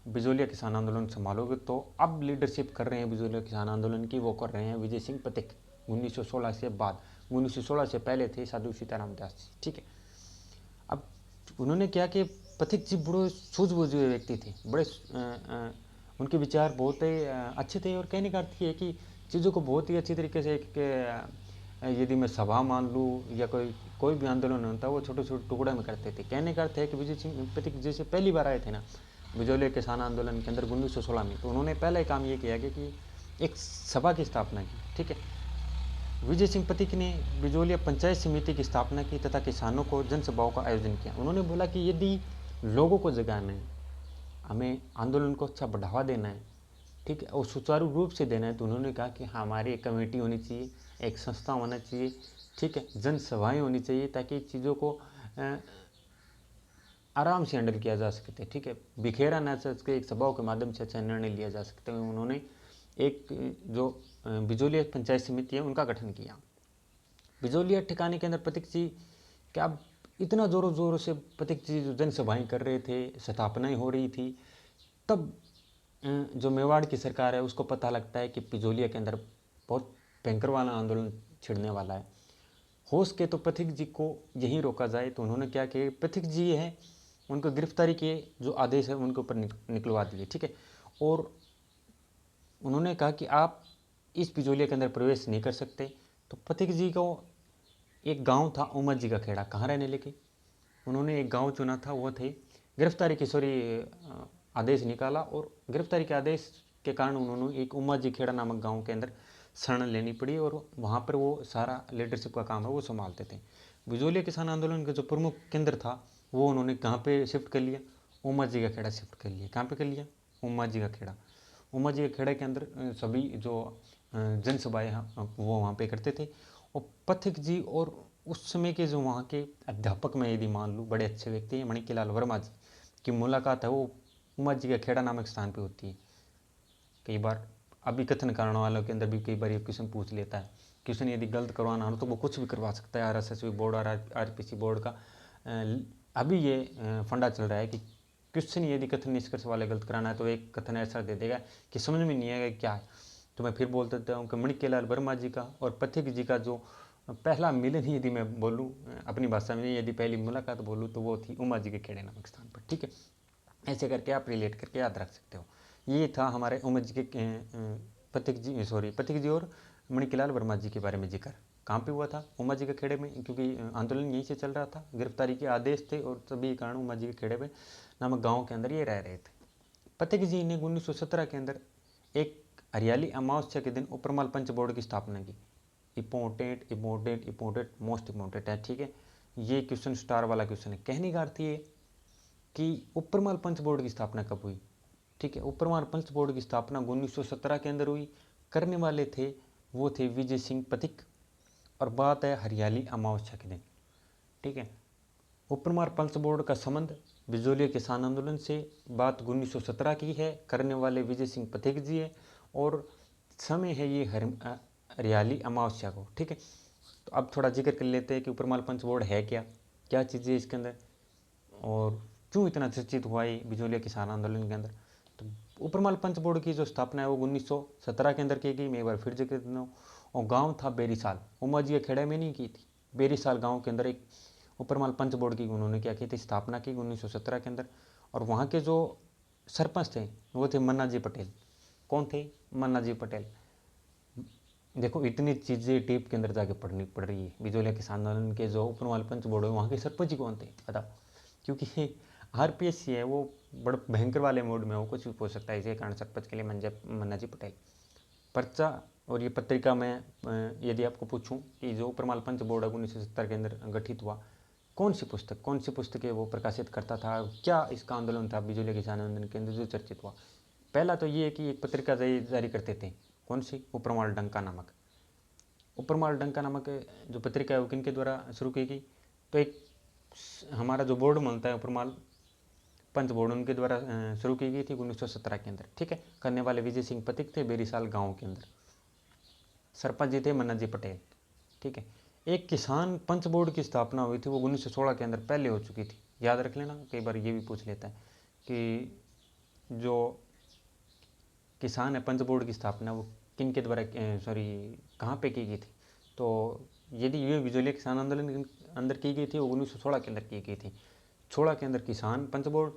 Speaker 1: बिजोलिया किसान आंदोलन संभालोगे, तो अब लीडरशिप कर रहे हैं बिजोलिया किसान आंदोलन की, वो कर रहे हैं विजय सिंह पथिक। 1916 से बाद, 1916 से पहले थे साधु सीताराम दास जी। ठीक है, अब उन्होंने क्या कि पथिक जी बड़े सूझबूझ हुए व्यक्ति थे, बड़े उनके विचार बहुत ही अच्छे थे, और कहने का अर्थ ये है कि चीज़ों को बहुत ही अच्छी तरीके से यदि मैं सभा मान लूँ या कोई भी आंदोलन होता है, वो छोटे छोटे टुकड़े में करते थे। कहने का अर्थ है कि विजय सिंह पथिक जैसे पहली बार आए थे ना बिजोलिया किसान आंदोलन के अंदर 1916 में, तो उन्होंने पहला ही काम ये किया कि एक सभा की स्थापना की। ठीक है, विजय सिंह पथिक ने बिजोलिया पंचायत समिति की स्थापना की तथा किसानों को जनसभाओं का आयोजन किया। उन्होंने बोला कि यदि लोगों को जगाना है, हमें आंदोलन को अच्छा बढ़ावा देना है, ठीक है, और सुचारू रूप से देना है, तो उन्होंने कहा कि हमारी एक कमेटी होनी चाहिए, एक संस्था होना चाहिए, ठीक है, जनसभाएं होनी चाहिए, ताकि चीज़ों को आराम से हैंडल किया जा सकते। ठीक है, बिखेरा ना सके, एक सभाओं के माध्यम से अच्छा निर्णय लिया जा सकते हैं। उन्होंने एक जो बिजोलिया पंचायत समिति है उनका गठन किया। बिजोलिया ठिकाने के अंदर पथिक जी क्या अब इतना ज़ोरों ज़ोरों से पथिक जी जो जनसभाएं कर रहे थे, स्थापनाएं हो रही थी, तब जो मेवाड़ की सरकार है उसको पता लगता है कि बिजोलिया के अंदर बहुत भयंकर वाला आंदोलन छिड़ने वाला है। हो सके तो पथिक जी को यहीं रोका जाए, तो उन्होंने क्या किया, पथिक जी है उनको गिरफ्तारी के जो आदेश है उनके ऊपर निकलवा दिए। ठीक है, और उन्होंने कहा कि आप इस बिजोलिया के अंदर प्रवेश नहीं कर सकते। तो पथिक जी को एक गांव था उमर जी का खेड़ा, कहाँ रहने लगे, उन्होंने एक गांव चुना था, वो थे गिरफ्तारी की आदेश निकाला, और गिरफ्तारी के आदेश के कारण उन्होंने एक उमर जी खेड़ा नामक गांव के अंदर शरण लेनी पड़ी, और वहाँ पर वो सारा लीडरशिप का काम है वो संभालते थे। बिजोलिया किसान आंदोलन का जो प्रमुख केंद्र था वो उन्होंने कहाँ पे शिफ्ट कर लिया, उमर जी का खेड़ा शिफ्ट कर लिया। कहाँ पे कर लिया, उमर जी का खेड़ा। उमर जी के खेड़े के अंदर सभी जो जनसभाएँ वो वहाँ पे करते थे। और पथिक जी और उस समय के जो वहाँ के अध्यापक, मैं यदि मान लूँ बड़े अच्छे व्यक्ति हैं, मणिकलाल वर्मा जी की मुलाकात है वो उमर जी का खेड़ा नामक स्थान पे होती है। कई बार अभी कथन करने वालों के अंदर भी कई बार ये क्वेश्चन पूछ लेता है, क्वेश्चन यदि गलत करवाना हो तो वो कुछ भी करवा सकता है। RSS बोर्ड और RPC बोर्ड का अभी ये फंडा चल रहा है कि क्वेश्चन यदि कथन निष्कर्ष वाले गलत कराना है तो एक कथन ऐसा दे देगा कि समझ में नहीं आएगा क्या है। तो मैं फिर बोल देता हूँ कि मणिकलाल वर्मा जी का और पथिक जी का जो पहला मिलन, यदि मैं बोलूँ अपनी भाषा में, यदि पहली मुलाकात बोलूँ तो वो थी उमा जी के खेड़े नामक स्थान पर। ठीक है, ऐसे करके आप रिलेट करके याद रख सकते हो। ये था हमारे उमर जी के पथिक जी और मणिकलाल वर्मा जी के बारे में जिक्र। कहाँ पे हुआ था, उमा जी के खेड़े में, क्योंकि आंदोलन यहीं से चल रहा था, गिरफ्तारी के आदेश थे और सभी कारण उमा जी के खेड़े में नामक गाँव के अंदर ये रह रहे थे। पथिक जी ने 1917 के अंदर एक हरियाली अमावस्या के दिन उपरमाल पंच बोर्ड की स्थापना की। Important important important most important है। ठीक है, ये क्वेश्चन स्टार वाला क्वेश्चन है। कहने का अर्थ ये कि उपरमाल पंच बोर्ड की स्थापना कब हुई। ठीक है, उपरमाल पंच बोर्ड की स्थापना 1917 के अंदर हुई। करने वाले थे वो थे विजय सिंह पथिक, और बात है हरियाली अमावस्या के दिन। ठीक है, उपरमाल पंच बोर्ड का संबंध बिजोलिया किसान आंदोलन से, बात 1917 की है, करने वाले विजय सिंह पथिक जी है, और समय है ये हरियाली अमावस्या को। ठीक है, तो अब थोड़ा जिक्र कर लेते हैं कि उपरमाल पंच बोर्ड है क्या, क्या चीज़ें इसके अंदर, और क्यों इतना चर्चित हुआ ये बिजोलिया किसान आंदोलन के अंदर। तो उपरमाल पंच बोर्ड की जो स्थापना है वो 1917 के अंदर की गई। मैं एक बार फिर जिक्र करता हूँ, और गाँव था बेरीसाल, उमा जी खेड़े में नहीं की थी, बेरीसाल गाँव के अंदर एक उपरमाल पंच बोर्ड की उन्होंने क्या की थी, स्थापना की 1917 के अंदर। और वहाँ के जो सरपंच थे वो थे मन्ना जी पटेल। कौन थे, मन्ना जी पटेल। देखो इतनी चीज़ें टेप के अंदर जाके पढ़नी पड़ रही है। बिजोलिया किसान आंदोलन के जो उपरमाल पंच बोर्ड है वहाँ के सरपंच ही कौन थे बताओ, क्योंकि RPSC है वो बड़े भयंकर वाले मोड में हो, कुछ भी पूछ सकता है। इसी कारण सरपंच के लिए मन्ना जी पटेल। पर्चा और ये पत्रिका में यदि आपको पूछूं कि जो उपरमाल पंच बोर्ड है 1970 के अंदर गठित हुआ, कौन सी पुस्तकें वो प्रकाशित करता था, क्या इसका आंदोलन था बिजोलिया किसान आंदोलन के अंदर जो चर्चित हुआ। पहला तो ये है कि एक पत्रिका जारी करते थे, कौन सी, उपरमाल डंका नामक। उपरमाल डंका नामक जो पत्रिका है वो किन के द्वारा शुरू की गई, तो एक हमारा जो बोर्ड मानता है उपरमाल पंच बोर्ड, उनके द्वारा शुरू की गई थी 1917 के अंदर। ठीक है, करने वाले विजय सिंह पथिक थे, बेरीसाल गाँव के अंदर। सरपंच जी थे मन्ना जी पटेल। ठीक है। एक किसान पंच बोर्ड की स्थापना हुई थी, वो 1916 के अंदर पहले हो चुकी थी। याद रख लेना, कई बार ये भी पूछ लेता है कि जो किसान है पंच बोर्ड की स्थापना वो किन के द्वारा कहाँ पे की गई थी। तो यदि ये बिजोलिया किसान आंदोलन के अंदर की गई थी, वो 1916 के अंदर की गई थी। 16 के अंदर किसान पंच बोर्ड,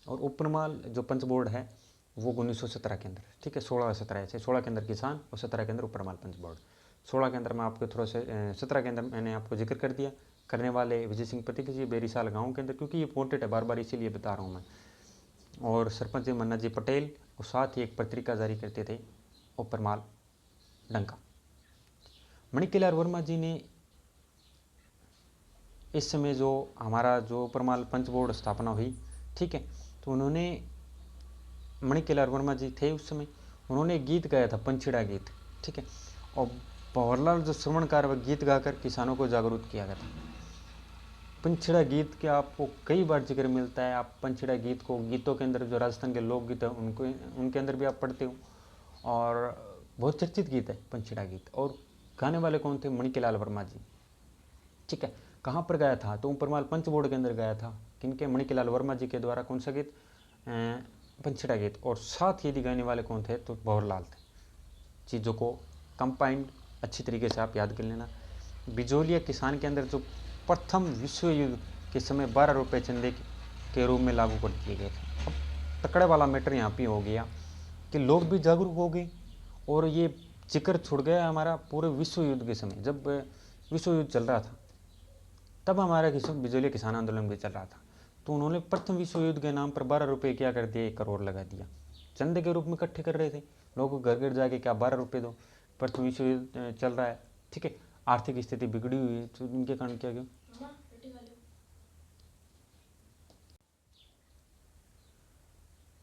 Speaker 1: और उपरमाल जो पंच बोर्ड है वो 1917 के अंदर, ठीक है। 16 और 17 ऐसे, 16 के अंदर किसान और 17 के अंदर उपरमाल पंच बोर्ड। 16 के अंदर मैं आपको थोड़ा सा 17 के अंदर मैंने आपको जिक्र कर दिया। करने वाले विजय सिंह पथिक जी बेरीसाल गाँव के अंदर, क्योंकि ये इम्पोर्टेंट है, बार बार इसीलिए बता रहा हूँ मैं। और सरपंच जी मन्ना जी पटेल, और साथ ही एक पत्रिका जारी करते थे उपरमाल डंका। मणिकैलार वर्मा जी ने इस समय जो हमारा जो उपरमाल पंच बोर्ड स्थापना हुई, ठीक है, तो उन्होंने, मणिकैलार वर्मा जी थे उस समय, उन्होंने गीत गाया था पंछीड़ा गीत, ठीक है। और भंवरलाल जो श्रवणकार वह गीत गाकर किसानों को जागरूक किया गया था। पंछीड़ा गीत के आपको कई बार जिक्र मिलता है। आप पंछीड़ा गीत को गीतों के अंदर जो राजस्थान के लोकगीत है उनको उनके अंदर भी आप पढ़ते हो, और बहुत चर्चित गीत है पंछीड़ा गीत। और गाने वाले कौन थे? मणिकैलाल वर्मा जी, ठीक है। कहाँ पर गाया था? तो उपरमाल पंच बोर्ड के अंदर गाया था। किनके? मणिकैलाल वर्मा जी के द्वारा। कौन सा गीत? पंछीड़ा गीत। और साथ यदि गाने वाले कौन थे? तो भंवरलाल थे। चीज़ों को कंपाइंड अच्छी तरीके से आप याद कर लेना। बिजोलिया किसान के अंदर जो प्रथम विश्व युद्ध के समय 12 रुपये चंदे के रूप में लागू कर दिए गए थे। अब तकड़े वाला मैटर यहाँ पे हो गया कि लोग भी जागरूक हो गए, और ये जिक्र छुड़ गया हमारा पूरे विश्व युद्ध के समय। जब विश्व युद्ध चल रहा था तब हमारा बिजोलिया किसान आंदोलन भी चल रहा था। तो उन्होंने प्रथम विश्व युद्ध के नाम पर 12 रुपये क्या कर दिया? 1 करोड़ लगा दिया। चंदे के रूप में इकट्ठे कर रहे थे लोग, घर घर जाके क्या 12 रुपये दो, प्रथम विश्व युद्ध चल रहा है, ठीक है। आर्थिक स्थिति बिगड़ी हुई है, तो इनके कारण क्या क्यों?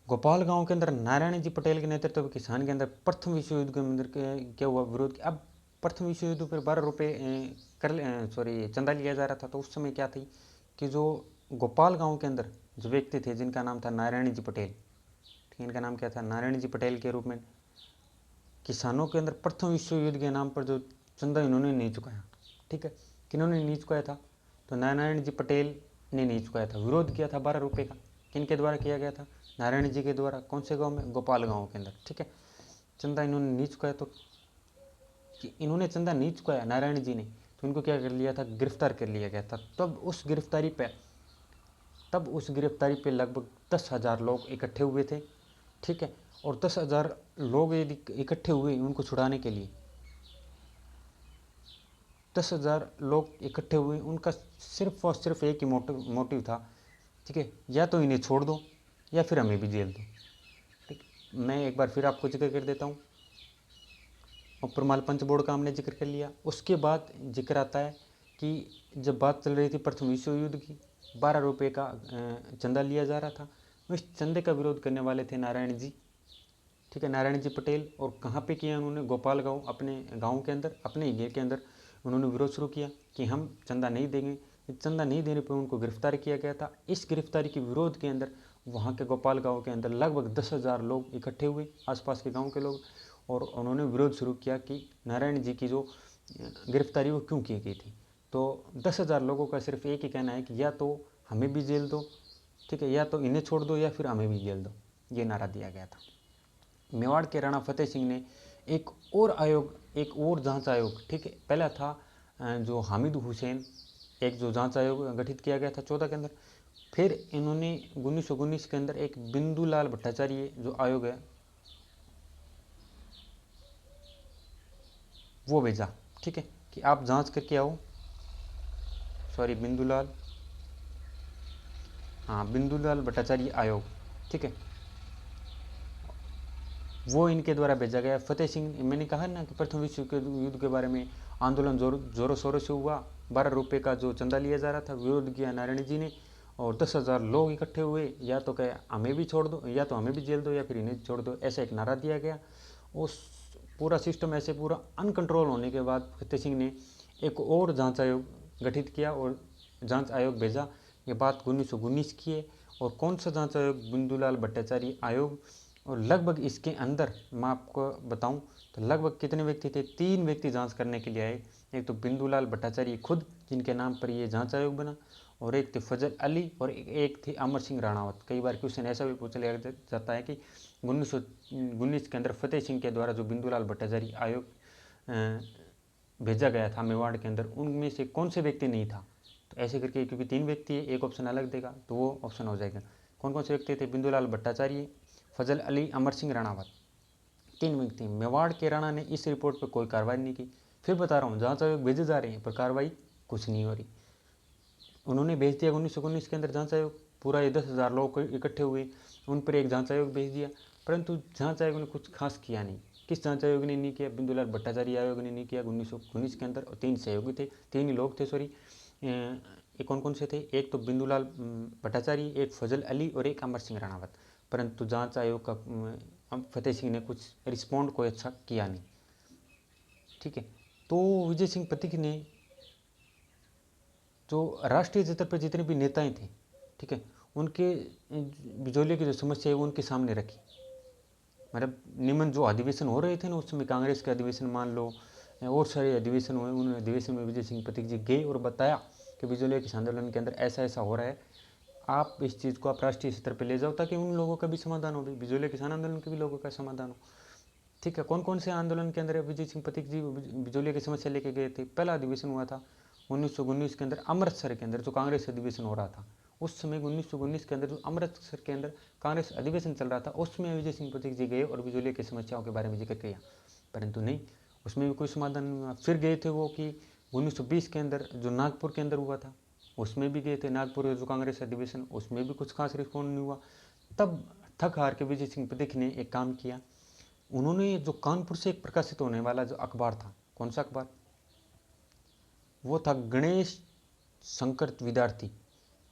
Speaker 1: गोपाल गांव के अंदर नारायण जी पटेल के नेतृत्व में किसान के अंदर प्रथम विश्व युद्ध के अंदर क्या हुआ? विरोध। अब प्रथम विश्व युद्ध पर 12 रुपये चंदा लिया जा रहा था। तो उस समय क्या थी कि जो गोपाल गांव के अंदर जो व्यक्ति थे जिनका नाम था नारायण जी पटेल, ठीक है, इनका नाम क्या था? नारायण जी पटेल के रूप में किसानों के अंदर प्रथम विश्व युद्ध के नाम पर जो चंदा इन्होंने नहीं चुकाया, ठीक है। किन्होंने नहीं चुकाया था? तो नारायण जी पटेल ने नहीं चुकाया था। विरोध किया था 12 रुपये का। किन के द्वारा किया गया था? नारायण जी के द्वारा। कौन से गांव में? गोपाल गांव के अंदर, ठीक है। चंदा इन्होंने नहीं चुकाया, तो इन्होंने चंदा नहीं चुकाया नारायण जी ने, तो इनको क्या कर लिया था? गिरफ्तार कर लिया गया था। तब उस गिरफ्तारी पे लगभग 10,000 लोग इकट्ठे हुए थे, ठीक है। और 10,000 लोग यदि इकट्ठे हुए उनको छुड़ाने के लिए, 10,000 लोग इकट्ठे हुए, उनका सिर्फ और सिर्फ एक ही मोटिव था, ठीक है, या तो इन्हें छोड़ दो या फिर हमें भी जेल दो, ठीक। मैं एक बार फिर आपको जिक्र कर देता हूँ। उपरमाल पंच बोर्ड का हमने जिक्र कर लिया। उसके बाद जिक्र आता है कि जब बात चल रही थी प्रथम विश्व युद्ध की, 12 रुपये का चंदा लिया जा रहा था। इस चंदे का विरोध करने वाले थे नारायण जी, ठीक है, नारायण जी पटेल। और कहाँ पे किया उन्होंने? गोपाल गांव, अपने गांव के अंदर, अपने एरिया के अंदर उन्होंने विरोध शुरू किया कि हम चंदा नहीं देंगे। चंदा नहीं देने पर उनको गिरफ्तार किया गया था। इस गिरफ्तारी के विरोध के अंदर वहाँ के गोपाल गांव के अंदर लगभग 10,000 लोग इकट्ठे हुए, आसपास के गांव के लोग, और उन्होंने विरोध शुरू किया कि नारायण जी की जो गिरफ्तारी वो क्यों की गई थी। तो 10,000 लोगों का सिर्फ एक ही कहना है कि या तो हमें भी जेल दो, ठीक है, या तो इन्हें छोड़ दो या फिर हमें भी जेल दो। ये नारा दिया गया था। मेवाड़ के राणा फतेह सिंह ने एक और जांच आयोग, ठीक है, पहला था जो हामिद हुसैन, एक जो जांच आयोग गठित किया गया था 14 के अंदर। फिर इन्होंने 1919 के अंदर एक बिंदुलाल भट्टाचार्य जो आयोग है वो भेजा, ठीक है, कि आप जांच करके आओ। बिंदुलाल भट्टाचार्य आयोग, ठीक है, वो इनके द्वारा भेजा गया। फतेह सिंह, मैंने कहा ना कि प्रथम विश्व युद्ध के बारे में आंदोलन जोरों शोरों से हुआ। 12 रुपये का जो चंदा लिया जा रहा था, विरोध किया नारायण जी ने, और 10,000 लोग इकट्ठे हुए, या तो कहे हमें भी छोड़ दो, या तो हमें भी जेल दो, या फिर इन्हें छोड़ दो, ऐसा एक नारा दिया गया। उस पूरा सिस्टम ऐसे पूरा अनकंट्रोल होने के बाद फतेह सिंह ने एक और जाँच आयोग गठित किया और जाँच आयोग भेजा। ये बात 1919 की है। और कौन सा जाँच आयोग? बिंदुलाल भट्टाचार्य आयोग। और लगभग इसके अंदर मैं आपको बताऊं तो लगभग कितने व्यक्ति थे, 3 व्यक्ति जांच करने के लिए आए। एक तो बिंदुलाल भट्टाचार्य खुद, जिनके नाम पर ये जांच आयोग बना, और एक थे फजल अली, और एक थे अमर सिंह राणावत। कई बार क्वेश्चन ऐसा भी पूछ लिया जाता है कि 1919 के अंदर फतेह सिंह के द्वारा जो बिंदुलाल भट्टाचार्य आयोग भेजा गया था मेवाड़ के अंदर, उनमें से कौन से व्यक्ति नहीं था। तो ऐसे करके, क्योंकि 3 व्यक्ति है, एक ऑप्शन अलग देगा तो वो ऑप्शन हो जाएगा। कौन कौन से व्यक्ति थे, बिंदुलाल भट्टाचार्य, फजल अली, अमर सिंह राणावत, 3 व्यक्ति। मेवाड़ के राणा ने इस रिपोर्ट पर कोई कार्रवाई नहीं की। फिर बता रहा हूँ, जांच आयोग भेजे जा रहे हैं पर कार्रवाई कुछ नहीं हो रही। उन्होंने भेज दिया 1919 के अंदर जांच आयोग, पूरा ये 10,000 लोग इकट्ठे हुए, उन पर एक जांच आयोग भेज दिया, परंतु जांच आयोग ने कुछ खास किया नहीं। किस जांच आयोग ने नहीं किया, बिंदुलाल भट्टाचार्य आयोग ने नहीं किया 1919 के अंदर। और 3 सहयोगी थे, 3 ही लोग थे, सॉरी। ये कौन कौन से थे, एक तो बिंदुलाल भट्टाचार्य, एक फजल अली और एक अमर सिंह राणावत। परंतु जांच आयोग का फतेह सिंह ने कुछ रिस्पॉन्ड कोई अच्छा किया नहीं। ठीक है, तो विजय सिंह पथिक ने जो राष्ट्रीय स्तर पर जितने भी नेताएं थे, ठीक है, उनके बिजौलिया की जो समस्या है वो उनके सामने रखी। मतलब निम्न जो अधिवेशन हो रहे थे ना उस समय, कांग्रेस के अधिवेशन मान लो, और सारे अधिवेशन हुए, उन अधिवेशन में विजय सिंह पथिक जी गए और बताया कि बिजौलिया किसान आंदोलन के अंदर ऐसा ऐसा हो रहा है, आप इस चीज़ को आप राष्ट्रीय स्तर पर ले जाओ ताकि उन लोगों का भी समाधान हो, भी बिजौलिया किसान आंदोलन के भी लोगों का समाधान हो। ठीक है, कौन कौन से आंदोलन के अंदर विजय सिंह पथिक जी बिजौलिया की समस्या लेके गए थे। पहला अधिवेशन हुआ था 1919 के अंदर अमृतसर के अंदर, जो कांग्रेस अधिवेशन हो रहा था उस समय। 1919 के अंदर जो अमृतसर के अंदर कांग्रेस अधिवेशन चल रहा था, उसमें विजय सिंह पथिक जी गए और बिजौलिया की समस्याओं के बारे में जिक्र किया, परंतु नहीं, उसमें भी कोई समाधान नहीं हुआ। फिर गए थे वो कि 1920 के अंदर जो नागपुर के अंदर हुआ था, उसमें भी गए थे, नागपुर जो कांग्रेस अधिवेशन, उसमें भी कुछ खास रिस्पॉन्ड नहीं हुआ। तब थक हार के विजय सिंह पथिक ने एक काम किया, उन्होंने जो कानपुर से एक प्रकाशित होने वाला जो अखबार था, कौन सा अखबार, वो था गणेश शंकर विद्यार्थी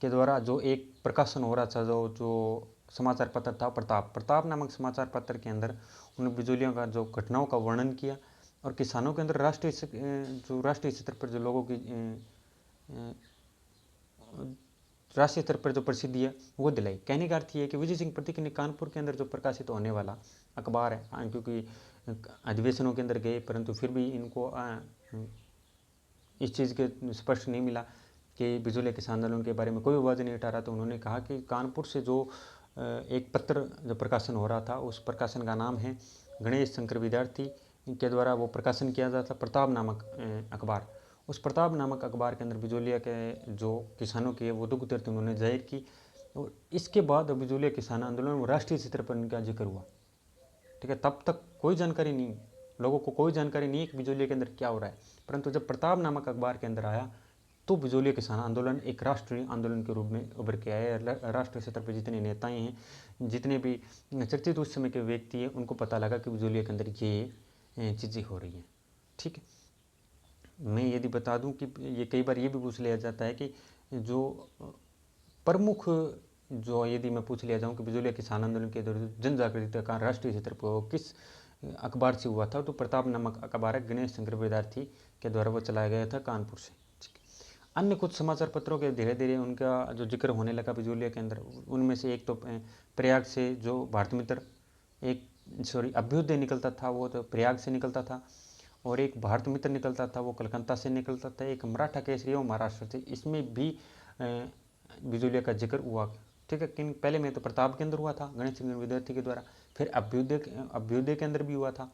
Speaker 1: के द्वारा जो एक प्रकाशन हो रहा था, जो समाचार पत्र था, प्रताप नामक समाचार पत्र के अंदर उन्होंने बिजौलियों का जो घटनाओं का वर्णन किया और किसानों के अंदर राष्ट्रीय स्तर पर जो लोगों की राष्ट्रीय स्तर पर जो प्रसिद्धि है वो दिलाई। कहने का अर्थ ये है कि विजय सिंह पथिक ने कानपुर के अंदर जो प्रकाशित होने वाला अखबार है, क्योंकि अधिवेशनों के अंदर गए परंतु फिर भी इनको इस चीज़ के स्पष्ट नहीं मिला कि बिजौलिया किसान आंदोलन के बारे में कोई आवाज़ नहीं उठा रहा, तो उन्होंने कहा कि कानपुर से जो एक पत्र जो प्रकाशन हो रहा था, उस प्रकाशन का नाम है गणेश शंकर विद्यार्थी के द्वारा वो प्रकाशन किया जाता प्रताप नामक अखबार। उस प्रताप नामक अखबार के अंदर बिजौलिया के जो किसानों की वो दुख दर्द उन्होंने जाहिर की, और इसके बाद बिजौलिया किसान आंदोलन राष्ट्रीय स्तर पर इनका जिक्र हुआ। ठीक है, तब तक कोई जानकारी नहीं, लोगों को कोई जानकारी नहीं है कि बिजौलिया के अंदर क्या हो रहा है, परंतु जब प्रताप नामक अखबार के अंदर आया तो बिजौलिया किसान आंदोलन एक राष्ट्रीय आंदोलन के रूप में उभर के आए। राष्ट्रीय स्तर पर जितने नेताएं हैं, जितने भी चर्चित उस समय के व्यक्ति हैं, उनको पता लगा कि बिजौलिया के अंदर ये चीज़ें हो रही हैं। ठीक है, मैं यदि बता दूं कि ये कई बार ये भी पूछ लिया जाता है कि जो प्रमुख, जो यदि मैं पूछ लिया जाऊं कि बिजौलिया किसान आंदोलन के दौरान जन जागृति का राष्ट्रीय स्तर पर किस अखबार से हुआ था, तो प्रताप नामक अखबार है, गणेश शंकर विद्यार्थी के द्वारा वो चलाया गया था कानपुर से। अन्य कुछ समाचार पत्रों के धीरे धीरे उनका जो जिक्र होने लगा बिजौलिया के अंदर, उनमें से एक तो प्रयाग से जो भारत मित्र अभ्युदय निकलता था, वो तो प्रयाग से निकलता था, और एक भारत मित्र निकलता था वो कलकत्ता से निकलता था, एक मराठा केसरी वो महाराष्ट्र से, इसमें भी बिजौलिया का जिक्र हुआ। ठीक है, किन पहले में तो प्रताप के अंदर हुआ था गणेश सिंह विद्यार्थी के द्वारा, फिर अभ्युदय के अंदर भी हुआ था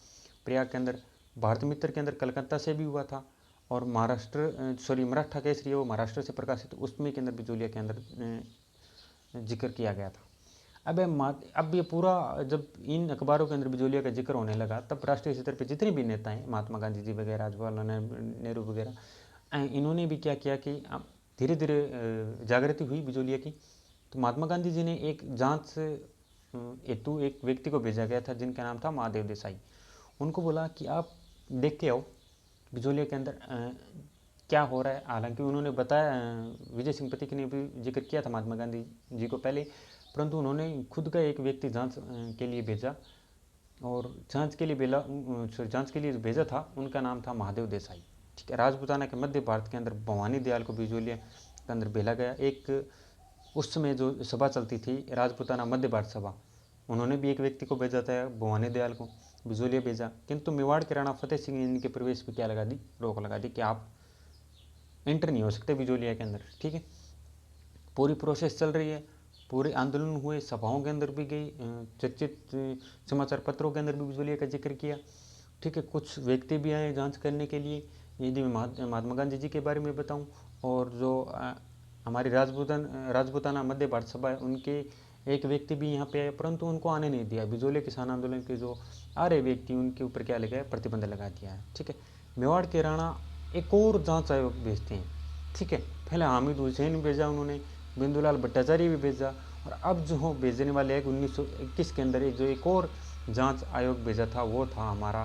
Speaker 1: प्रयाग के अंदर, भारत मित्र के अंदर कलकत्ता से भी हुआ था, और मराठा केसरी वो महाराष्ट्र से प्रकाशित, उसमें के अंदर बिजौलिया के अंदर जिक्र किया गया था। अब ये पूरा जब इन अखबारों के अंदर बिजौलिया का जिक्र होने लगा, तब राष्ट्रीय स्तर पर जितने भी नेता हैं, महात्मा गांधी जी वगैरह, जवाहरलाल नेहरू वगैरह, इन्होंने भी क्या किया कि धीरे धीरे जागृति हुई बिजौलिया की। तो महात्मा गांधी जी ने एक जांच हेतु एक व्यक्ति को भेजा गया था जिनका नाम था महादेव देसाई। उनको बोला कि आप देख के आओ बिजौलिया के अंदर क्या हो रहा है। हालांकि उन्होंने बताया, विजय सिंह पथिक ने भी जिक्र किया था महात्मा गांधी जी को पहले, परंतु उन्होंने खुद का एक व्यक्ति जांच के लिए भेजा, और जांच के लिए भेजा था, उनका नाम था महादेव देसाई। ठीक है, राजपूताना के मध्य भारत के अंदर भवानी दयाल को बिजौलिया के अंदर भेजा गया। एक उस समय जो सभा चलती थी राजपूताना मध्य भारत सभा, उन्होंने भी एक व्यक्ति को भेजा था, भवानी दयाल को बिजोलिया भेजा, किंतु मेवाड़ के राणा फतेह सिंह ने इनके प्रवेश पर क्या लगा दी, रोक लगा दी कि आप एंटर नहीं हो सकते बिजोलिया के अंदर। ठीक है, पूरी प्रोसेस चल रही है, पूरे आंदोलन हुए, सभाओं के अंदर भी गई, चर्चित समाचार पत्रों के अंदर भी बिजोलिया का जिक्र किया। ठीक है, कुछ व्यक्ति भी आए जांच करने के लिए। यदि मैं महात्मा गांधी जी के बारे में बताऊं, और जो हमारी राजपूताना मध्य भारत सभा है, उनके एक व्यक्ति भी यहाँ पे आए, परंतु उनको आने नहीं दिया। बिजोलिया किसान आंदोलन के जो आ रहे व्यक्ति, उनके ऊपर क्या लगा है, प्रतिबंध लगा दिया है। ठीक है, मेवाड़ के राणा एक और जांच आयोग भेजते हैं। ठीक है, पहले हामिद हुसैन भेजा उन्होंने, बिंदुलाल भट्टाचार्य भी भेजा, और अब जो भेजने वाले हैं 1921 के अंदर जो एक और जांच आयोग भेजा था, वो था हमारा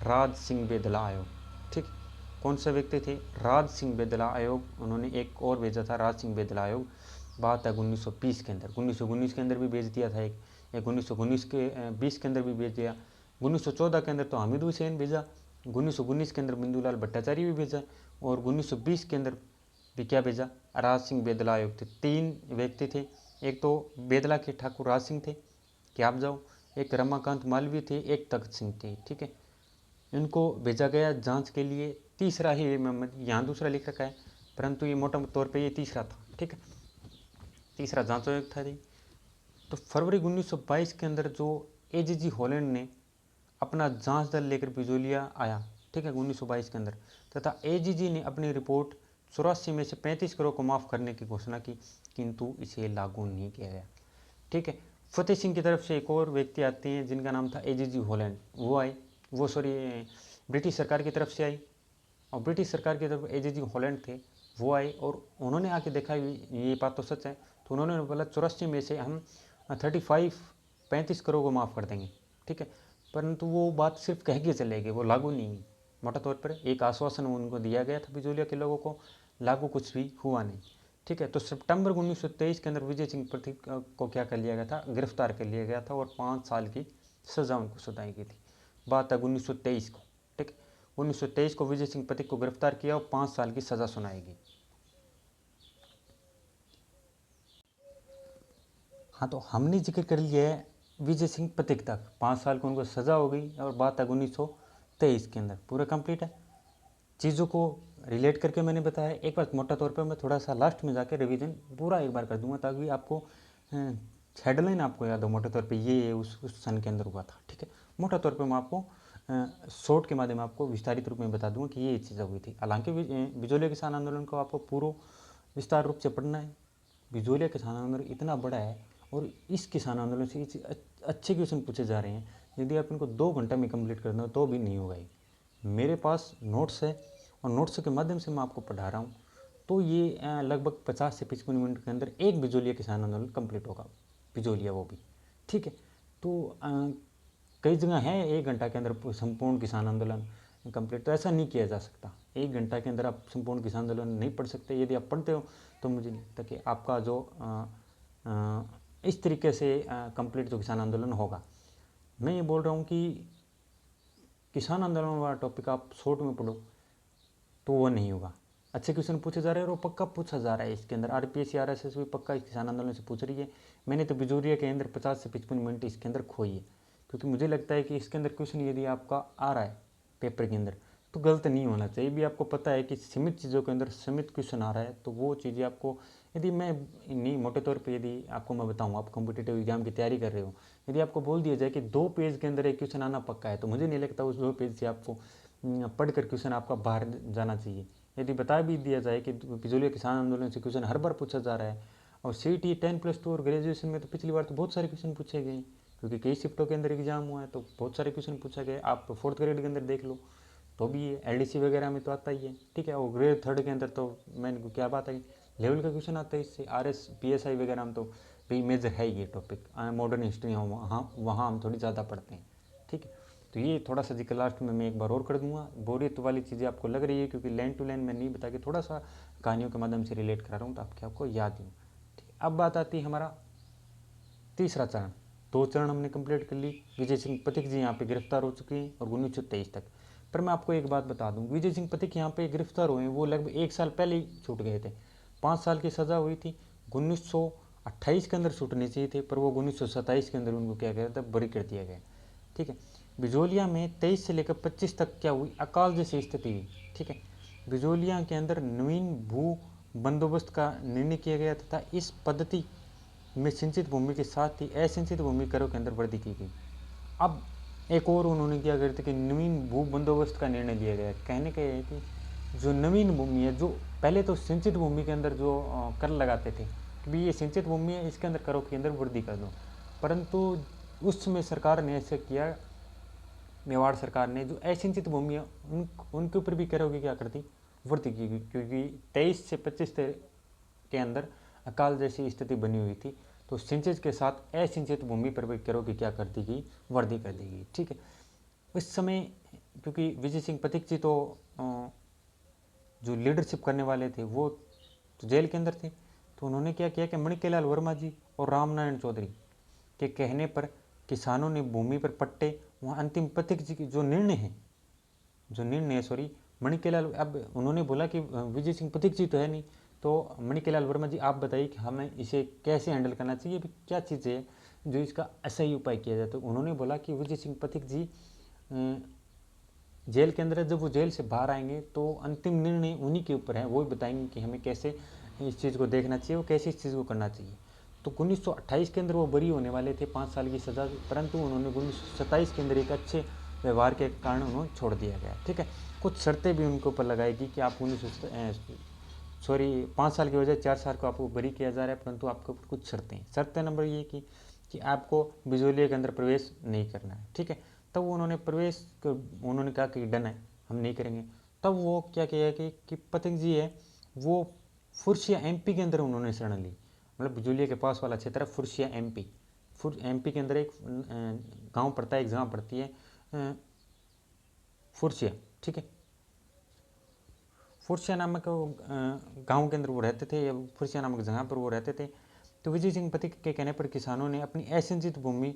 Speaker 1: राज सिंह बेदला आयोग। ठीक, कौन से व्यक्ति थे, राज सिंह बेदला आयोग, उन्होंने एक और भेजा था, राज सिंह बेदला आयोग। बात है 1920 के अंदर, 1919 के अंदर भी भेज दिया था एक 1919 के 20 के अंदर भी भेज दिया। 1914 के अंदर तो हामिद हुसैन भेजा, 1919 के अंदर बिंदुलाल भट्टाचार्य भी भेजा, और 1920 के अंदर भी क्या भेजा, राज सिंह बेदला आयोग थे। 3 व्यक्ति थे, एक तो बेदला के ठाकुर राज सिंह थे कि आप जाओ, एक रमाकांत मालवीय थे, एक तख्त सिंह थे। ठीक है, इनको भेजा गया जांच के लिए। तीसरा ही यहाँ दूसरा लिख रखा है, परंतु ये मोटा तौर पे ये तीसरा था। ठीक है, तीसरा जांच आयोग था। तो फरवरी 1922 के अंदर जो एजीजी हॉलैंड ने अपना जांच दल लेकर बिजोलिया आया, ठीक है, 1922 के अंदर, तथा एजीजी ने अपनी रिपोर्ट 84 में से 35 करोड़ को माफ़ करने की घोषणा की, किंतु इसे लागू नहीं किया गया। ठीक है, फतेह सिंह की तरफ से एक और व्यक्ति आते हैं जिनका नाम था एजीजी हॉलैंड, वो आए, वो ब्रिटिश सरकार की तरफ से आई, और ब्रिटिश सरकार की तरफ एजीजी हॉलैंड थे, वो आए, और उन्होंने आके देखा ये बात तो सच है, तो उन्होंने बोला 84 में से हम 35 करोड़ को माफ़ कर देंगे। ठीक है, परंतु वो बात सिर्फ कह के चले गए, वो लागू नहीं। मोटा तौर पर एक आश्वासन उनको दिया गया था बिजोलिया के लोगों को, लागू कुछ भी हुआ नहीं। ठीक है, तो सितंबर 1923 के अंदर विजय सिंह प्रतीक को क्या कर लिया गया था, गिरफ्तार कर लिया गया था, और 5 साल की सजा उनको सुनाई गई थी। बात है 1923 को। ठीक है, 1923 को विजय सिंह प्रतीक को गिरफ्तार किया और 5 साल की सजा सुनाई गई। हाँ, तो हमने जिक्र कर लिया है विजय सिंह प्रतीक तक, 5 साल की उनको सज़ा हो गई, और बात है 1923 के अंदर, पूरा कंप्लीट है। चीज़ों को रिलेट करके मैंने बताया। एक बार मोटा तौर पे मैं थोड़ा सा लास्ट में जाकर रिवीजन पूरा एक बार कर दूंगा, ताकि आपको हेडलाइन आपको याद हो मोटे तौर पे ये उस सन के अंदर हुआ था। ठीक है, मोटा तौर पे मैं आपको शॉर्ट के माध्यम आपको विस्तारित रूप में बता दूंगा कि ये चीज़ें हुई थी। हालांकि बिजोलिया किसान आंदोलन को आपको पूरा विस्तार रूप से पढ़ना है। बिजोलिया किसान आंदोलन इतना बड़ा है, और इस किसान आंदोलन से अच्छे क्वेश्चन पूछे जा रहे हैं। यदि आप इनको 2 घंटे में कंप्लीट कर दो तो भी नहीं होगा। मेरे पास नोट्स है, और नोट्स के माध्यम से मैं आपको पढ़ा रहा हूँ, तो ये लगभग 50 से 55 मिनट के अंदर एक बिजोलिया किसान आंदोलन कंप्लीट होगा, बिजोलिया वो भी। ठीक है, तो कई जगह है 1 घंटा के अंदर संपूर्ण किसान आंदोलन कंप्लीट, तो ऐसा नहीं किया जा सकता। 1 घंटा के अंदर आप संपूर्ण किसान आंदोलन नहीं पढ़ सकते। यदि आप पढ़ते हो तो मुझे नहीं लगता कि आपका जो इस तरीके से कंप्लीट जो किसान आंदोलन होगा। मैं ये बोल रहा हूँ कि किसान आंदोलन वाला टॉपिक आप शॉर्ट में पढ़ो तो वो नहीं होगा। अच्छे क्वेश्चन पूछे जा रहे हैं, और पक्का पूछा जा रहा है इसके अंदर। आरपीएससी आरएसएस भी पक्का इस किसान आंदोलन से पूछ रही है। मैंने तो बिजोरिया के अंदर 50 से 55 मिनट इसके अंदर खोई है, क्योंकि मुझे लगता है कि इसके अंदर क्वेश्चन यदि आपका आ रहा है पेपर के अंदर तो गलत नहीं होना चाहिए। भी आपको पता है कि सीमित चीज़ों के अंदर सीमित क्वेश्चन आ रहा है, तो वो चीज़ें आपको, यदि मैं नहीं मोटे तौर पे यदि आपको मैं बताऊँ, आप कॉम्पिटिटिव एग्जाम की तैयारी कर रहे हो, यदि आपको बोल दिया जाए कि 2 पेज के अंदर एक क्वेश्चन आना पक्का है, तो मुझे नहीं लगता उस 2 पेज से आपको पढ़ कर क्वेश्चन आपका बाहर जाना चाहिए। यदि बता भी दिया जाए कि बिजोलिया किसान आंदोलन से क्वेश्चन हर बार पूछा जा रहा है, और CT 10+2 और ग्रेजुएशन में तो पिछली बार तो बहुत सारे क्वेश्चन पूछे गए, क्योंकि कई शिफ्टों के अंदर एग्जाम हुआ है, तो बहुत सारे क्वेश्चन पूछा गया। आप 4th ग्रेड के अंदर देख लो तो भी ये LDC वगैरह में तो आता ही है। ठीक है, और ग्रेड 3rd के अंदर तो मैंने क्या बात है, लेवल का क्वेश्चन आता है इससे। RS PSI वगैरह में तो भाई मेजर है ये टॉपिक। मॉडर्न हिस्ट्री वहाँ हम थोड़ी ज़्यादा पढ़ते हैं। ठीक है, तो ये थोड़ा सा जिक्र लास्ट में मैं एक बार और कर दूंगा। बोरियत वाली चीज़ें आपको लग रही है, क्योंकि लाइन टू लाइन मैं नहीं बता के थोड़ा सा कहानियों के माध्यम से रिलेट करा रहा हूँ, तो आपको याद ही। ठीक, अब बात आती है हमारा तीसरा चरण। 2 चरण हमने कंप्लीट कर ली। विजय सिंह प्रतीक जी यहाँ पे गिरफ्तार हो चुके हैं, और 1923 तक। पर मैं आपको एक बात बता दूं, विजय सिंह प्रतीक यहाँ पे गिरफ्तार हुए हैं, वो लगभग 1 साल पहले ही छूट गए थे। 5 साल की सज़ा हुई थी। 1928 के अंदर छूटने चाहिए थे, पर वो 1927 के अंदर उनको क्या किया था, बरी कर दिया गया। ठीक है। बिजोलिया में 23 से लेकर 25 तक क्या हुई, अकाल जैसी स्थिति हुई। ठीक है। बिजोलिया के अंदर नवीन भू बंदोबस्त का निर्णय किया गया तथा इस पद्धति में सिंचित भूमि के साथ ही असिंचित भूमि करों के अंदर वृद्धि की गई। अब एक और उन्होंने क्या करते कि नवीन भू बंदोबस्त का निर्णय लिया गया। कहने का है कि जो नवीन भूमि है, जो पहले तो सिंचित भूमि के अंदर जो कर लगाते थे कि भाई ये सिंचित भूमि है, इसके अंदर करों के अंदर वृद्धि कर दो, परंतु उस समय सरकार ने ऐसे किया, मेवाड़ सरकार ने, जो असिंचित भूमि है उनके ऊपर भी करों की क्या करती, वृद्धि की गई, क्योंकि 23 से 25 के अंदर अकाल जैसी स्थिति बनी हुई थी। तो सिंचित के साथ असिंचित भूमि पर भी करों की क्या कर दी गई, वृद्धि कर दी गई। ठीक है। इस समय क्योंकि विजय सिंह पथिक जी तो जो लीडरशिप करने वाले थे वो तो जेल के अंदर थे, तो उन्होंने क्या किया कि मणिकेलाल वर्मा जी और रामनारायण चौधरी के कहने पर किसानों ने भूमि पर पट्टे, वहाँ अंतिम पथिक जी की जो निर्णय है मणिकेलाल, अब उन्होंने बोला कि विजय सिंह पथिक जी तो है नहीं, तो मणिकेलाल वर्मा जी आप बताइए कि हमें इसे कैसे हैंडल करना चाहिए, भी क्या चीज़ है जो इसका सही उपाय किया जाए। तो उन्होंने बोला कि विजय सिंह पथिक जी जेल के अंदर, जब वो जेल से बाहर आएंगे तो अंतिम निर्णय उन्हीं के ऊपर है, वो ही बताएंगे कि हमें कैसे इस चीज़ को देखना चाहिए, वो कैसे इस चीज़ को करना चाहिए। तो 1928 के अंदर वो बरी होने वाले थे 5 साल की सज़ा, परंतु उन्होंने 1927 के अंदर एक अच्छे व्यवहार के कारण उन्होंने छोड़ दिया गया। ठीक है। कुछ शर्तें भी उनके ऊपर लगाएगी कि आप 5 साल की वजह 4 साल को आपको बरी किया जा रहा है, परंतु आपके ऊपर कुछ शर्तें हैं। शर्त नंबर ये कि आपको बिजोलिया के अंदर प्रवेश नहीं करना है। ठीक है। तब उन्होंने उन्होंने कहा कि डन है, हम नहीं करेंगे। तब वो क्या किया कि पथिक जी है वो फुरसिया एमपी के अंदर उन्होंने शरण ली, मतलब बिजोलिया के पास वाला क्षेत्र है फुरसिया एमपी के अंदर एक गांव पड़ता है, एक जगह पड़ती है फुरसिया। ठीक है। फुरसिया नामक गांव के अंदर वो रहते थे, या फुरसिया नामक जगह पर वो रहते थे। तो विजय सिंह पथिक के कहने पर किसानों ने अपनी असिंचित भूमि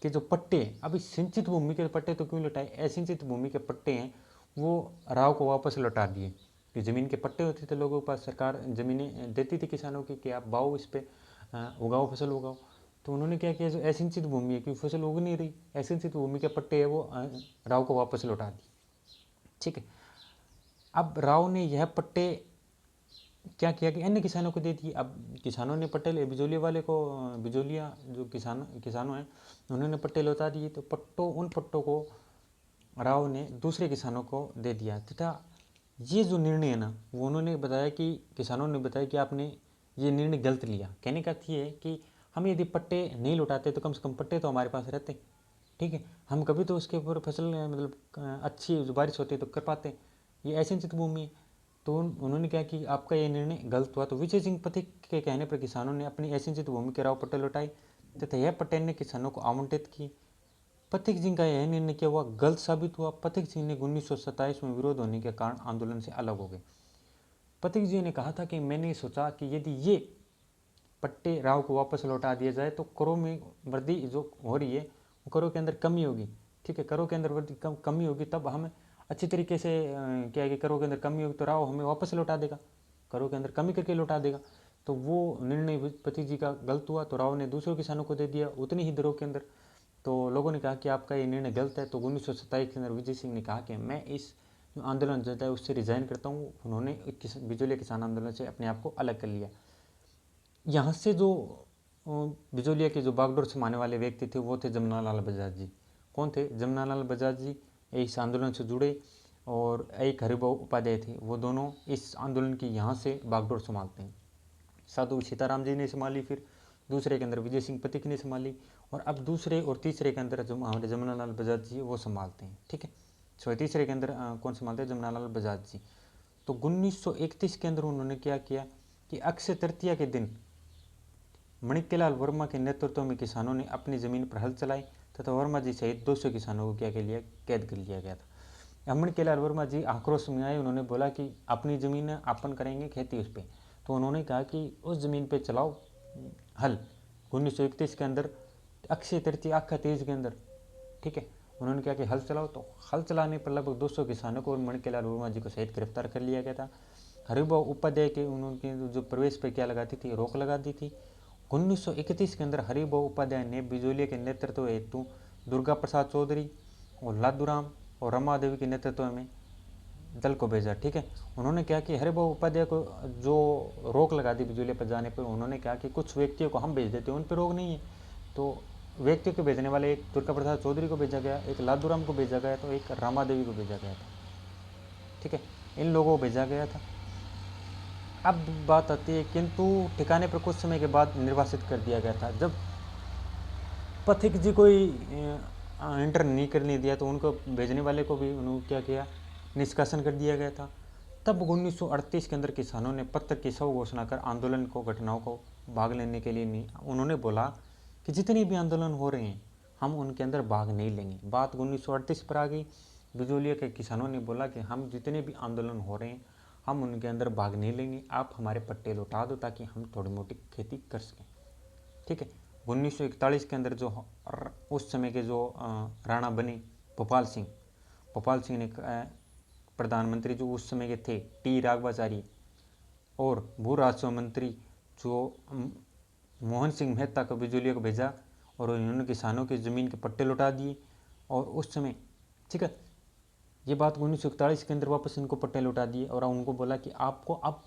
Speaker 1: के जो पट्टे हैं, अभी सिंचित भूमि के पट्टे तो क्यों लौटाए, असिंचित भूमि के पट्टे हैं वो राव को वापस लौटा दिए। कि ज़मीन के पट्टे होते थे लोगों के पास, सरकार ज़मीनें देती थी किसानों की कि आप बाओ, इस पर उगाओ, फसल उगाओ। तो उन्होंने क्या किया, जो असिंचित भूमि है क्योंकि फसल उग नहीं रही, असिंचित भूमि के पट्टे है वो राव को वापस लौटा दिए। ठीक है। अब राव ने यह पट्टे क्या किया कि अन्य किसानों को दे दिए। अब किसानों ने पट्टे बिजोलिया वाले को, बिजोलिया जो किसानों हैं उन्होंने पट्टे लौटा दिए, तो उन पट्टों को राव ने दूसरे किसानों को दे दिया। तथा ये जो निर्णय है ना, वो उन्होंने बताया कि किसानों ने बताया कि आपने ये निर्णय गलत लिया। कहने का ये है कि हम यदि पट्टे नहीं लौटाते तो कम से कम पट्टे तो हमारे पास रहते। ठीक है। हम कभी तो उसके ऊपर फसल मतलब अच्छी बारिश होती तो कर पाते, ये असिंचित भूमि है। तो उन्होंने कहा कि आपका ये निर्णय गलत हुआ। तो विजय सिंह पथिक के कहने पर किसानों ने अपनी असिंचित भूमि के राव पट्टे लौटाए तथा यह पट्टे ने किसानों को आवंटित की। पथिक सिंह का यह निर्णय क्या हुआ, गलत साबित हुआ। पथिक सिंह ने 1927 में विरोध होने के कारण आंदोलन से अलग हो गए। पथिक जी ने कहा था कि मैंने सोचा कि यदि ये पट्टे राव को वापस लौटा दिया जाए तो करों में वृद्धि जो हो रही है वो करों के अंदर कमी होगी। ठीक है। करों के अंदर वृद्धि कमी होगी, तब हम अच्छी तरीके से क्या है कि करों के अंदर कमी होगी तो राव हमें वापस लौटा देगा, करों के अंदर कमी करके लौटा देगा। तो वो निर्णय पथिक जी का गलत हुआ, तो राव ने दूसरों किसानों को दे दिया उतनी ही दरों के अंदर। तो लोगों ने कहा कि आपका ये निर्णय गलत है। तो 1927 के अंदर विजय सिंह ने कहा कि मैं इस जो आंदोलन चलता है उससे रिजाइन करता हूँ। उन्होंने बिजोलिया किसान आंदोलन से अपने आप को अलग कर लिया। यहाँ से जो बिजोलिया के जो बागडोर समाने वाले व्यक्ति थे वो थे जमनालाल बजाज जी। कौन थे, जमनालाल बजाज जी इस आंदोलन से जुड़े, और एक हरिभाऊ उपाध्याय थे, वो दोनों इस आंदोलन की यहाँ से बागडोर संभालते हैं। साधु सीताराम जी ने संभाली, फिर दूसरे के अंदर विजय सिंह पथिक ने संभाली, और अब दूसरे और तीसरे के अंदर जो हमारे जमनालाल बजाज जी वो संभालते हैं। ठीक है। सॉरी, तीसरे के अंदर कौन संभालते हैं, जमनालाल बजाज जी। तो 1931 के अंदर उन्होंने क्या किया कि अक्षय तृतीया के दिन मणिकेलाल वर्मा के नेतृत्व में किसानों ने अपनी ज़मीन पर हल चलाई तथा वर्मा जी सहित 200 किसानों को क्या कर लिया, कैद कर लिया गया था। मणिकेलाल वर्मा जी आक्रोश में आए, उन्होंने बोला कि अपनी ज़मीन अपन करेंगे खेती उस पर। तो उन्होंने कहा कि उस ज़मीन पे चलाओ हल। 1931 के अंदर अक्षय तृतीया अक्खा तीज के अंदर, ठीक है, उन्होंने कहा कि हल चलाओ। तो हल चलाने पर लगभग 200 किसानों को मणिकेलाल वर्मा जी को सहित गिरफ्तार कर लिया गया था। हरिभाऊ उपाध्याय के उन्होंने जो प्रवेश पर क्या लगाती थी, रोक लगा दी थी। 1931 के अंदर हरिभाऊ उपाध्याय ने बिजोलिया के नेतृत्व हेतु दुर्गा प्रसाद चौधरी और लादूराम और रमा देवी के नेतृत्व में दल को भेजा। ठीक है, उन्होंने क्या कि हरिभाऊ उपाध्याय को जो रोक लगा दी बिजोलिया पर जाने पर, उन्होंने कहा कि कुछ व्यक्तियों को हम भेज देते हैं, उन पर रोक नहीं है। तो व्यक्तियों को भेजने वाले एक दुर्गा प्रसाद चौधरी को भेजा गया, एक लादूराम को भेजा गया, तो एक रमा देवी को भेजा गया था। ठीक है, इन लोगों को भेजा गया था। अब बात आती है, किंतु ठिकाने पर कुछ समय के बाद निर्वासित कर दिया गया था। जब पथिक जी कोई इंटर नहीं करने दिया तो उनको भेजने वाले को भी उन्होंने क्या किया, निष्कासन कर दिया गया था। तब 1938 के अंदर किसानों ने पत्र की सौ घोषणा कर आंदोलन को घटनाओं को भाग लेने के लिए नहीं, उन्होंने बोला कि जितने भी आंदोलन हो रहे हैं हम उनके अंदर भाग नहीं लेंगे। बात 1938 पर आ गई। बिजोलिया के किसानों ने बोला कि हम जितने भी आंदोलन हो रहे हैं हम उनके अंदर भाग नहीं लेंगे, आप हमारे पट्टे लौटा दो ताकि हम थोड़ी मोटी खेती कर सकें। ठीक है, 1941 के अंदर जो उस समय के जो राणा बने भोपाल सिंह ने प्रधानमंत्री जो उस समय के थे टी राघवाचारी और भू राजस्व मंत्री जो मोहन सिंह मेहता को बिजोलिया को भेजा और उन्होंने किसानों की ज़मीन के पट्टे लौटा दिए। और उस समय, ठीक है, ये बात 1941 के अंदर वापस इनको पट्टे लौटा दिए और उनको बोला कि आपको अब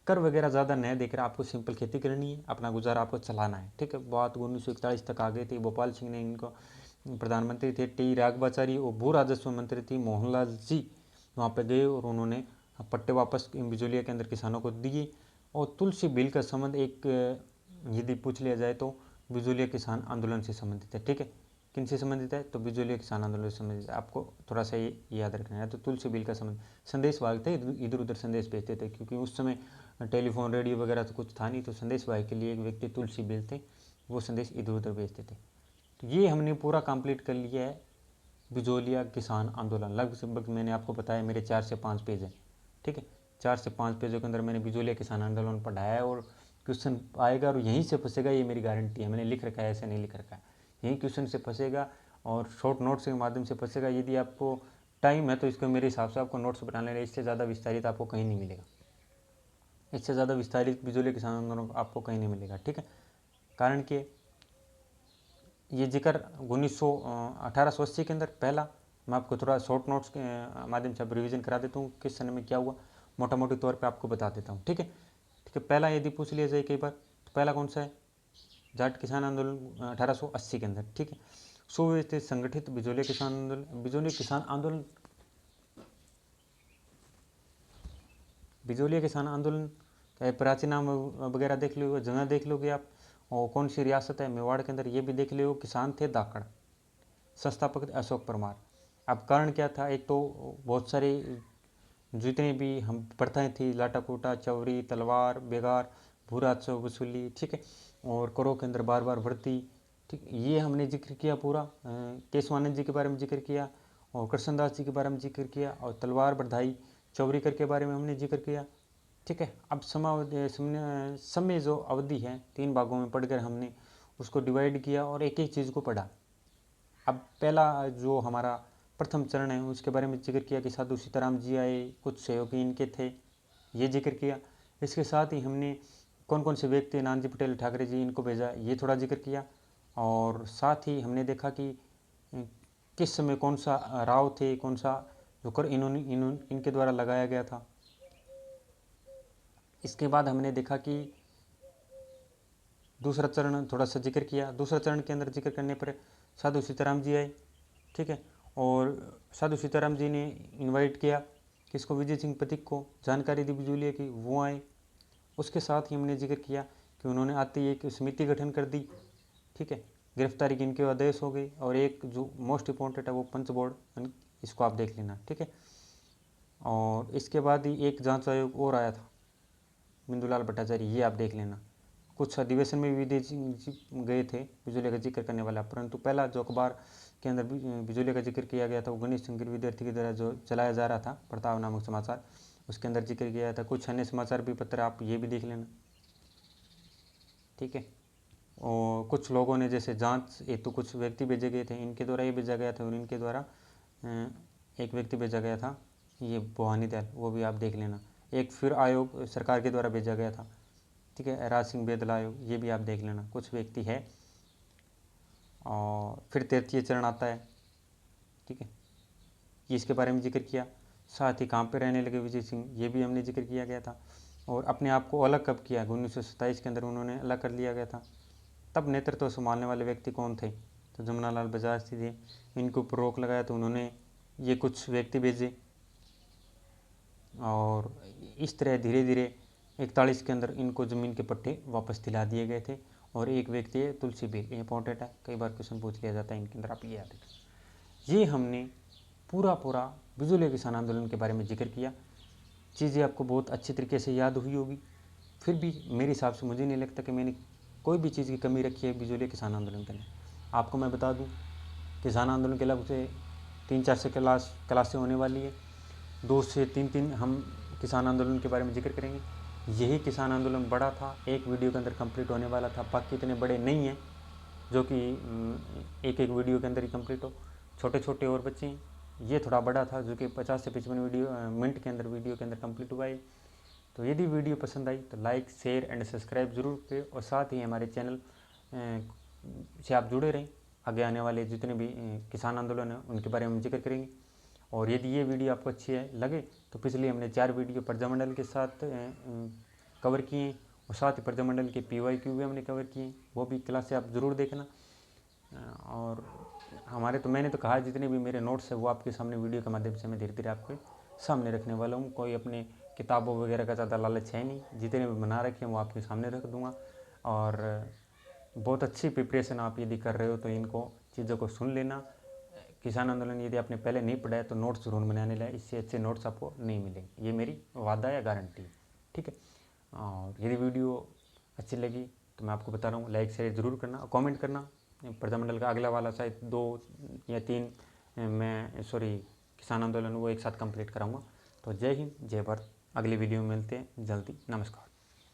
Speaker 1: कर वगैरह ज़्यादा नहीं देख रहा, आपको सिंपल खेती करनी है, अपना गुजारा आपको चलाना है। ठीक है, बात 1941 तक आ गई थी। भोपाल सिंह ने इनको, प्रधानमंत्री थे टी राघवाचारी और भू राजस्व मंत्री थी मोहनलाल जी, वहाँ पे गए और उन्होंने पट्टे वापस बिजोलिया के अंदर किसानों को दिए। और तुलसी बिल का संबंध एक यदि पूछ लिया जाए तो बिजोलिया किसान आंदोलन से संबंधित है। ठीक है, किन से संबंधित है, तो बिजोलिया किसान आंदोलन से संबंधित है। आपको थोड़ा सा ये याद रखना है। तो तुलसी बिल का संबंध, संदेश वाहक थे, इधर उधर संदेश भेजते थे, क्योंकि उस समय टेलीफोन रेडियो वगैरह तो कुछ था नहीं, तो संदेश वाहक के लिए एक व्यक्ति तुलसी बिल थे, वो संदेश इधर उधर भेजते थे। तो ये हमने पूरा कंप्लीट कर लिया है बिजोलिया किसान आंदोलन। लगभग मैंने आपको बताया मेरे 4 से 5 पेज हैं। ठीक है, 4 से 5 पेजों के अंदर मैंने बिजोलिया किसान आंदोलन पढ़ाया है और क्वेश्चन आएगा और यहीं से फंसेगा, ये मेरी गारंटी है। मैंने लिख रखा है, ऐसे नहीं लिख रखा है, यहीं क्वेश्चन से फंसेगा और शॉर्ट नोट्स के माध्यम से फंसेगा। यदि आपको टाइम है तो इसको मेरे हिसाब से आपको नोट्स बना लेना, इससे ज़्यादा विस्तारित आपको कहीं नहीं मिलेगा, इससे ज़्यादा विस्तारित बिजोलिया किसान आंदोलन आपको कहीं नहीं मिलेगा। ठीक है, कारण कि ये जिक्र 1880 के अंदर पहला, मैं आपको थोड़ा शॉर्ट नोट्स के माध्यम से रिवीजन करा देता हूँ, किस सन में क्या हुआ, मोटा मोटी तौर पे आपको बता देता हूँ। ठीक है, ठीक है, पहला यदि पूछ लिया जाए कई बार तो पहला कौन सा है, जाट किसान आंदोलन 1880 के अंदर। ठीक है, सुव्यवस्थित संगठित बिजोलिया किसान आंदोलन। बिजोलिया किसान आंदोलन, बिजोलिया किसान आंदोलन का प्राचीन नाम वगैरह देख लो, जगह देख लोगे आप, और कौन सी रियासत है, मेवाड़ के अंदर, ये भी देख लो। किसान थे दाकड़, संस्थापक थे अशोक परमार। अब कारण क्या था, एक तो बहुत सारे जितनी भी हम प्रथाएं थी, लाटा कोटा, चवरी, तलवार, बेगार, भू राजस्व वसूली, ठीक है, और करों के अंदर बार बार भर्ती। ठीक, ये हमने जिक्र किया पूरा। केशवानंद जी के बारे में जिक्र किया और कृष्णदास जी के बारे में जिक्र किया और तलवार बरधाई चौरी कर के बारे में हमने जिक्र किया। ठीक है, अब समय जो अवधि है 3 भागों में पढ़कर हमने उसको डिवाइड किया और एक एक चीज़ को पढ़ा। अब पहला जो हमारा प्रथम चरण है उसके बारे में जिक्र किया कि साधु सीताराम जी आए, कुछ सहयोगी इनके थे, ये जिक्र किया। इसके साथ ही हमने कौन कौन से व्यक्ति, नानजी पटेल ठाकरे जी, इनको भेजा, ये थोड़ा जिक्र किया। और साथ ही हमने देखा कि किस समय कौन सा राव थे, कौन सा जो कर इनके द्वारा लगाया गया था। इसके बाद हमने देखा कि दूसरा चरण थोड़ा सा जिक्र किया। दूसरा चरण के अंदर जिक्र करने पर साधु सीताराम जी आए। ठीक है, और साधु सीताराम जी ने इनवाइट किया किसको, विजय सिंह पथिक को, जानकारी दी बिजोलिया की, वो आए। उसके साथ ही हमने जिक्र किया कि उन्होंने आते ही एक समिति गठन कर दी। ठीक है, गिरफ्तारी के इनके आदेश हो गए। और एक जो मोस्ट इंपॉर्टेंट है वो पंच बोर्ड, इसको आप देख लेना। ठीक है, और इसके बाद ही एक जांच आयोग और आया था, बिंदुलाल भट्टाचार्य, ये आप देख लेना। कुछ अधिवेशन में भी गए थे बिजोलिया का जिक्र करने वाला, परंतु पहला जो अखबार के अंदर बिजोलिया का जिक्र किया गया था वो गणेश शंकर विद्यार्थी की द्वारा जो चलाया जा रहा था, प्रताप नामक समाचार, उसके अंदर जिक्र किया था। कुछ अन्य समाचार भी पत्र आप ये भी देख लेना। ठीक है, और कुछ लोगों ने जैसे जांच हेतु कुछ व्यक्ति भेजे गए थे, इनके द्वारा ये भेजा गया था, और इनके द्वारा एक व्यक्ति भेजा गया था, ये भवानी दयाल, वो भी आप देख लेना। एक फिर आयोग सरकार के द्वारा भेजा गया था। ठीक है। राज सिंह बेदल आयोग, ये भी आप देख लेना, कुछ व्यक्ति है। और फिर 33 चरण आता है, ठीक है, ये इसके बारे में जिक्र किया। साथ ही कहाँ पे रहने लगे विजय सिंह, ये भी हमने जिक्र किया गया था। और अपने आप को अलग कब किया, 1927 के अंदर उन्होंने अलग कर लिया गया था। तब नेतृत्व संभालने वाले व्यक्ति कौन थे, तो जमुनालाल बजाज थे। इनके ऊपर रोक लगाया तो उन्होंने ये कुछ व्यक्ति भेजे, और इस तरह धीरे धीरे 41 के अंदर इनको ज़मीन के पट्टे वापस दिला दिए गए थे। और एक व्यक्ति है तुलसी बेल, इंपॉर्टेंट है, कई बार क्वेश्चन पूछ लिया जाता है इनके अंदर, आप ये याद रखें। ये हमने पूरा बिजोलिया किसान आंदोलन के बारे में जिक्र किया। चीज़ें आपको बहुत अच्छी तरीके से याद हुई होगी। फिर भी मेरे हिसाब से मुझे नहीं लगता कि मैंने कोई भी चीज़ की कमी रखी है बिजोलिया किसान आंदोलन के अंदर। आपको मैं बता दूं, किसान आंदोलन के लगभग से 3-4 से क्लासें होने वाली है। 2 से 3 हम किसान आंदोलन के बारे में जिक्र करेंगे। यही किसान आंदोलन बड़ा था, एक वीडियो के अंदर कंप्लीट होने वाला था। बाकी इतने बड़े नहीं हैं जो कि एक वीडियो के अंदर ही कंप्लीट हो, छोटे छोटे और बच्चे हैं। ये थोड़ा बड़ा था जो कि 50 से 55 मिनट के अंदर वीडियो के अंदर कंप्लीट हुआ है। तो यदि वीडियो पसंद आई तो लाइक, शेयर एंड सब्सक्राइब जरूर करें, और साथ ही हमारे चैनल से आप जुड़े रहें। आगे आने वाले जितने भी किसान आंदोलन हैं उनके बारे में हम जिक्र करेंगे। और यदि ये वीडियो आपको अच्छी लगे तो पिछले हमने 4 वीडियो प्रजामंडल के साथ कवर किए हैं, और साथ ही प्रजामंडल के PYQ भी हमने कवर किए हैं, वो भी क्लास से आप ज़रूर देखना। और हमारे तो मैंने तो कहा जितने भी मेरे नोट्स है वो आपके सामने वीडियो के माध्यम से मैं धीरे धीरे आपके सामने रखने वाला हूँ। कोई अपने किताबों वगैरह का ज़्यादा लालच है नहीं, जितने भी बना रखे हैं वो आपके सामने रख दूँगा। और बहुत अच्छी प्रिपरेशन आप यदि कर रहे हो तो इनको चीज़ों को सुन लेना। किसान आंदोलन यदि आपने पहले नहीं पढ़ा है तो नोट्स जरूर बनाने लाए, इससे अच्छे नोट्स आपको नहीं मिलेंगे, ये मेरी वादा या गारंटी है, ठीक है। और यदि वीडियो अच्छी लगी तो मैं आपको बता रहा हूँ, लाइक शेयर ज़रूर करना और कमेंट करना। प्रजामंडल का अगला वाला शायद 2 या 3 किसान आंदोलन वो एक साथ कंप्लीट कराऊंगा। तो जय हिंद, जय भारत। अगली वीडियो में मिलते हैं जल्दी। नमस्कार।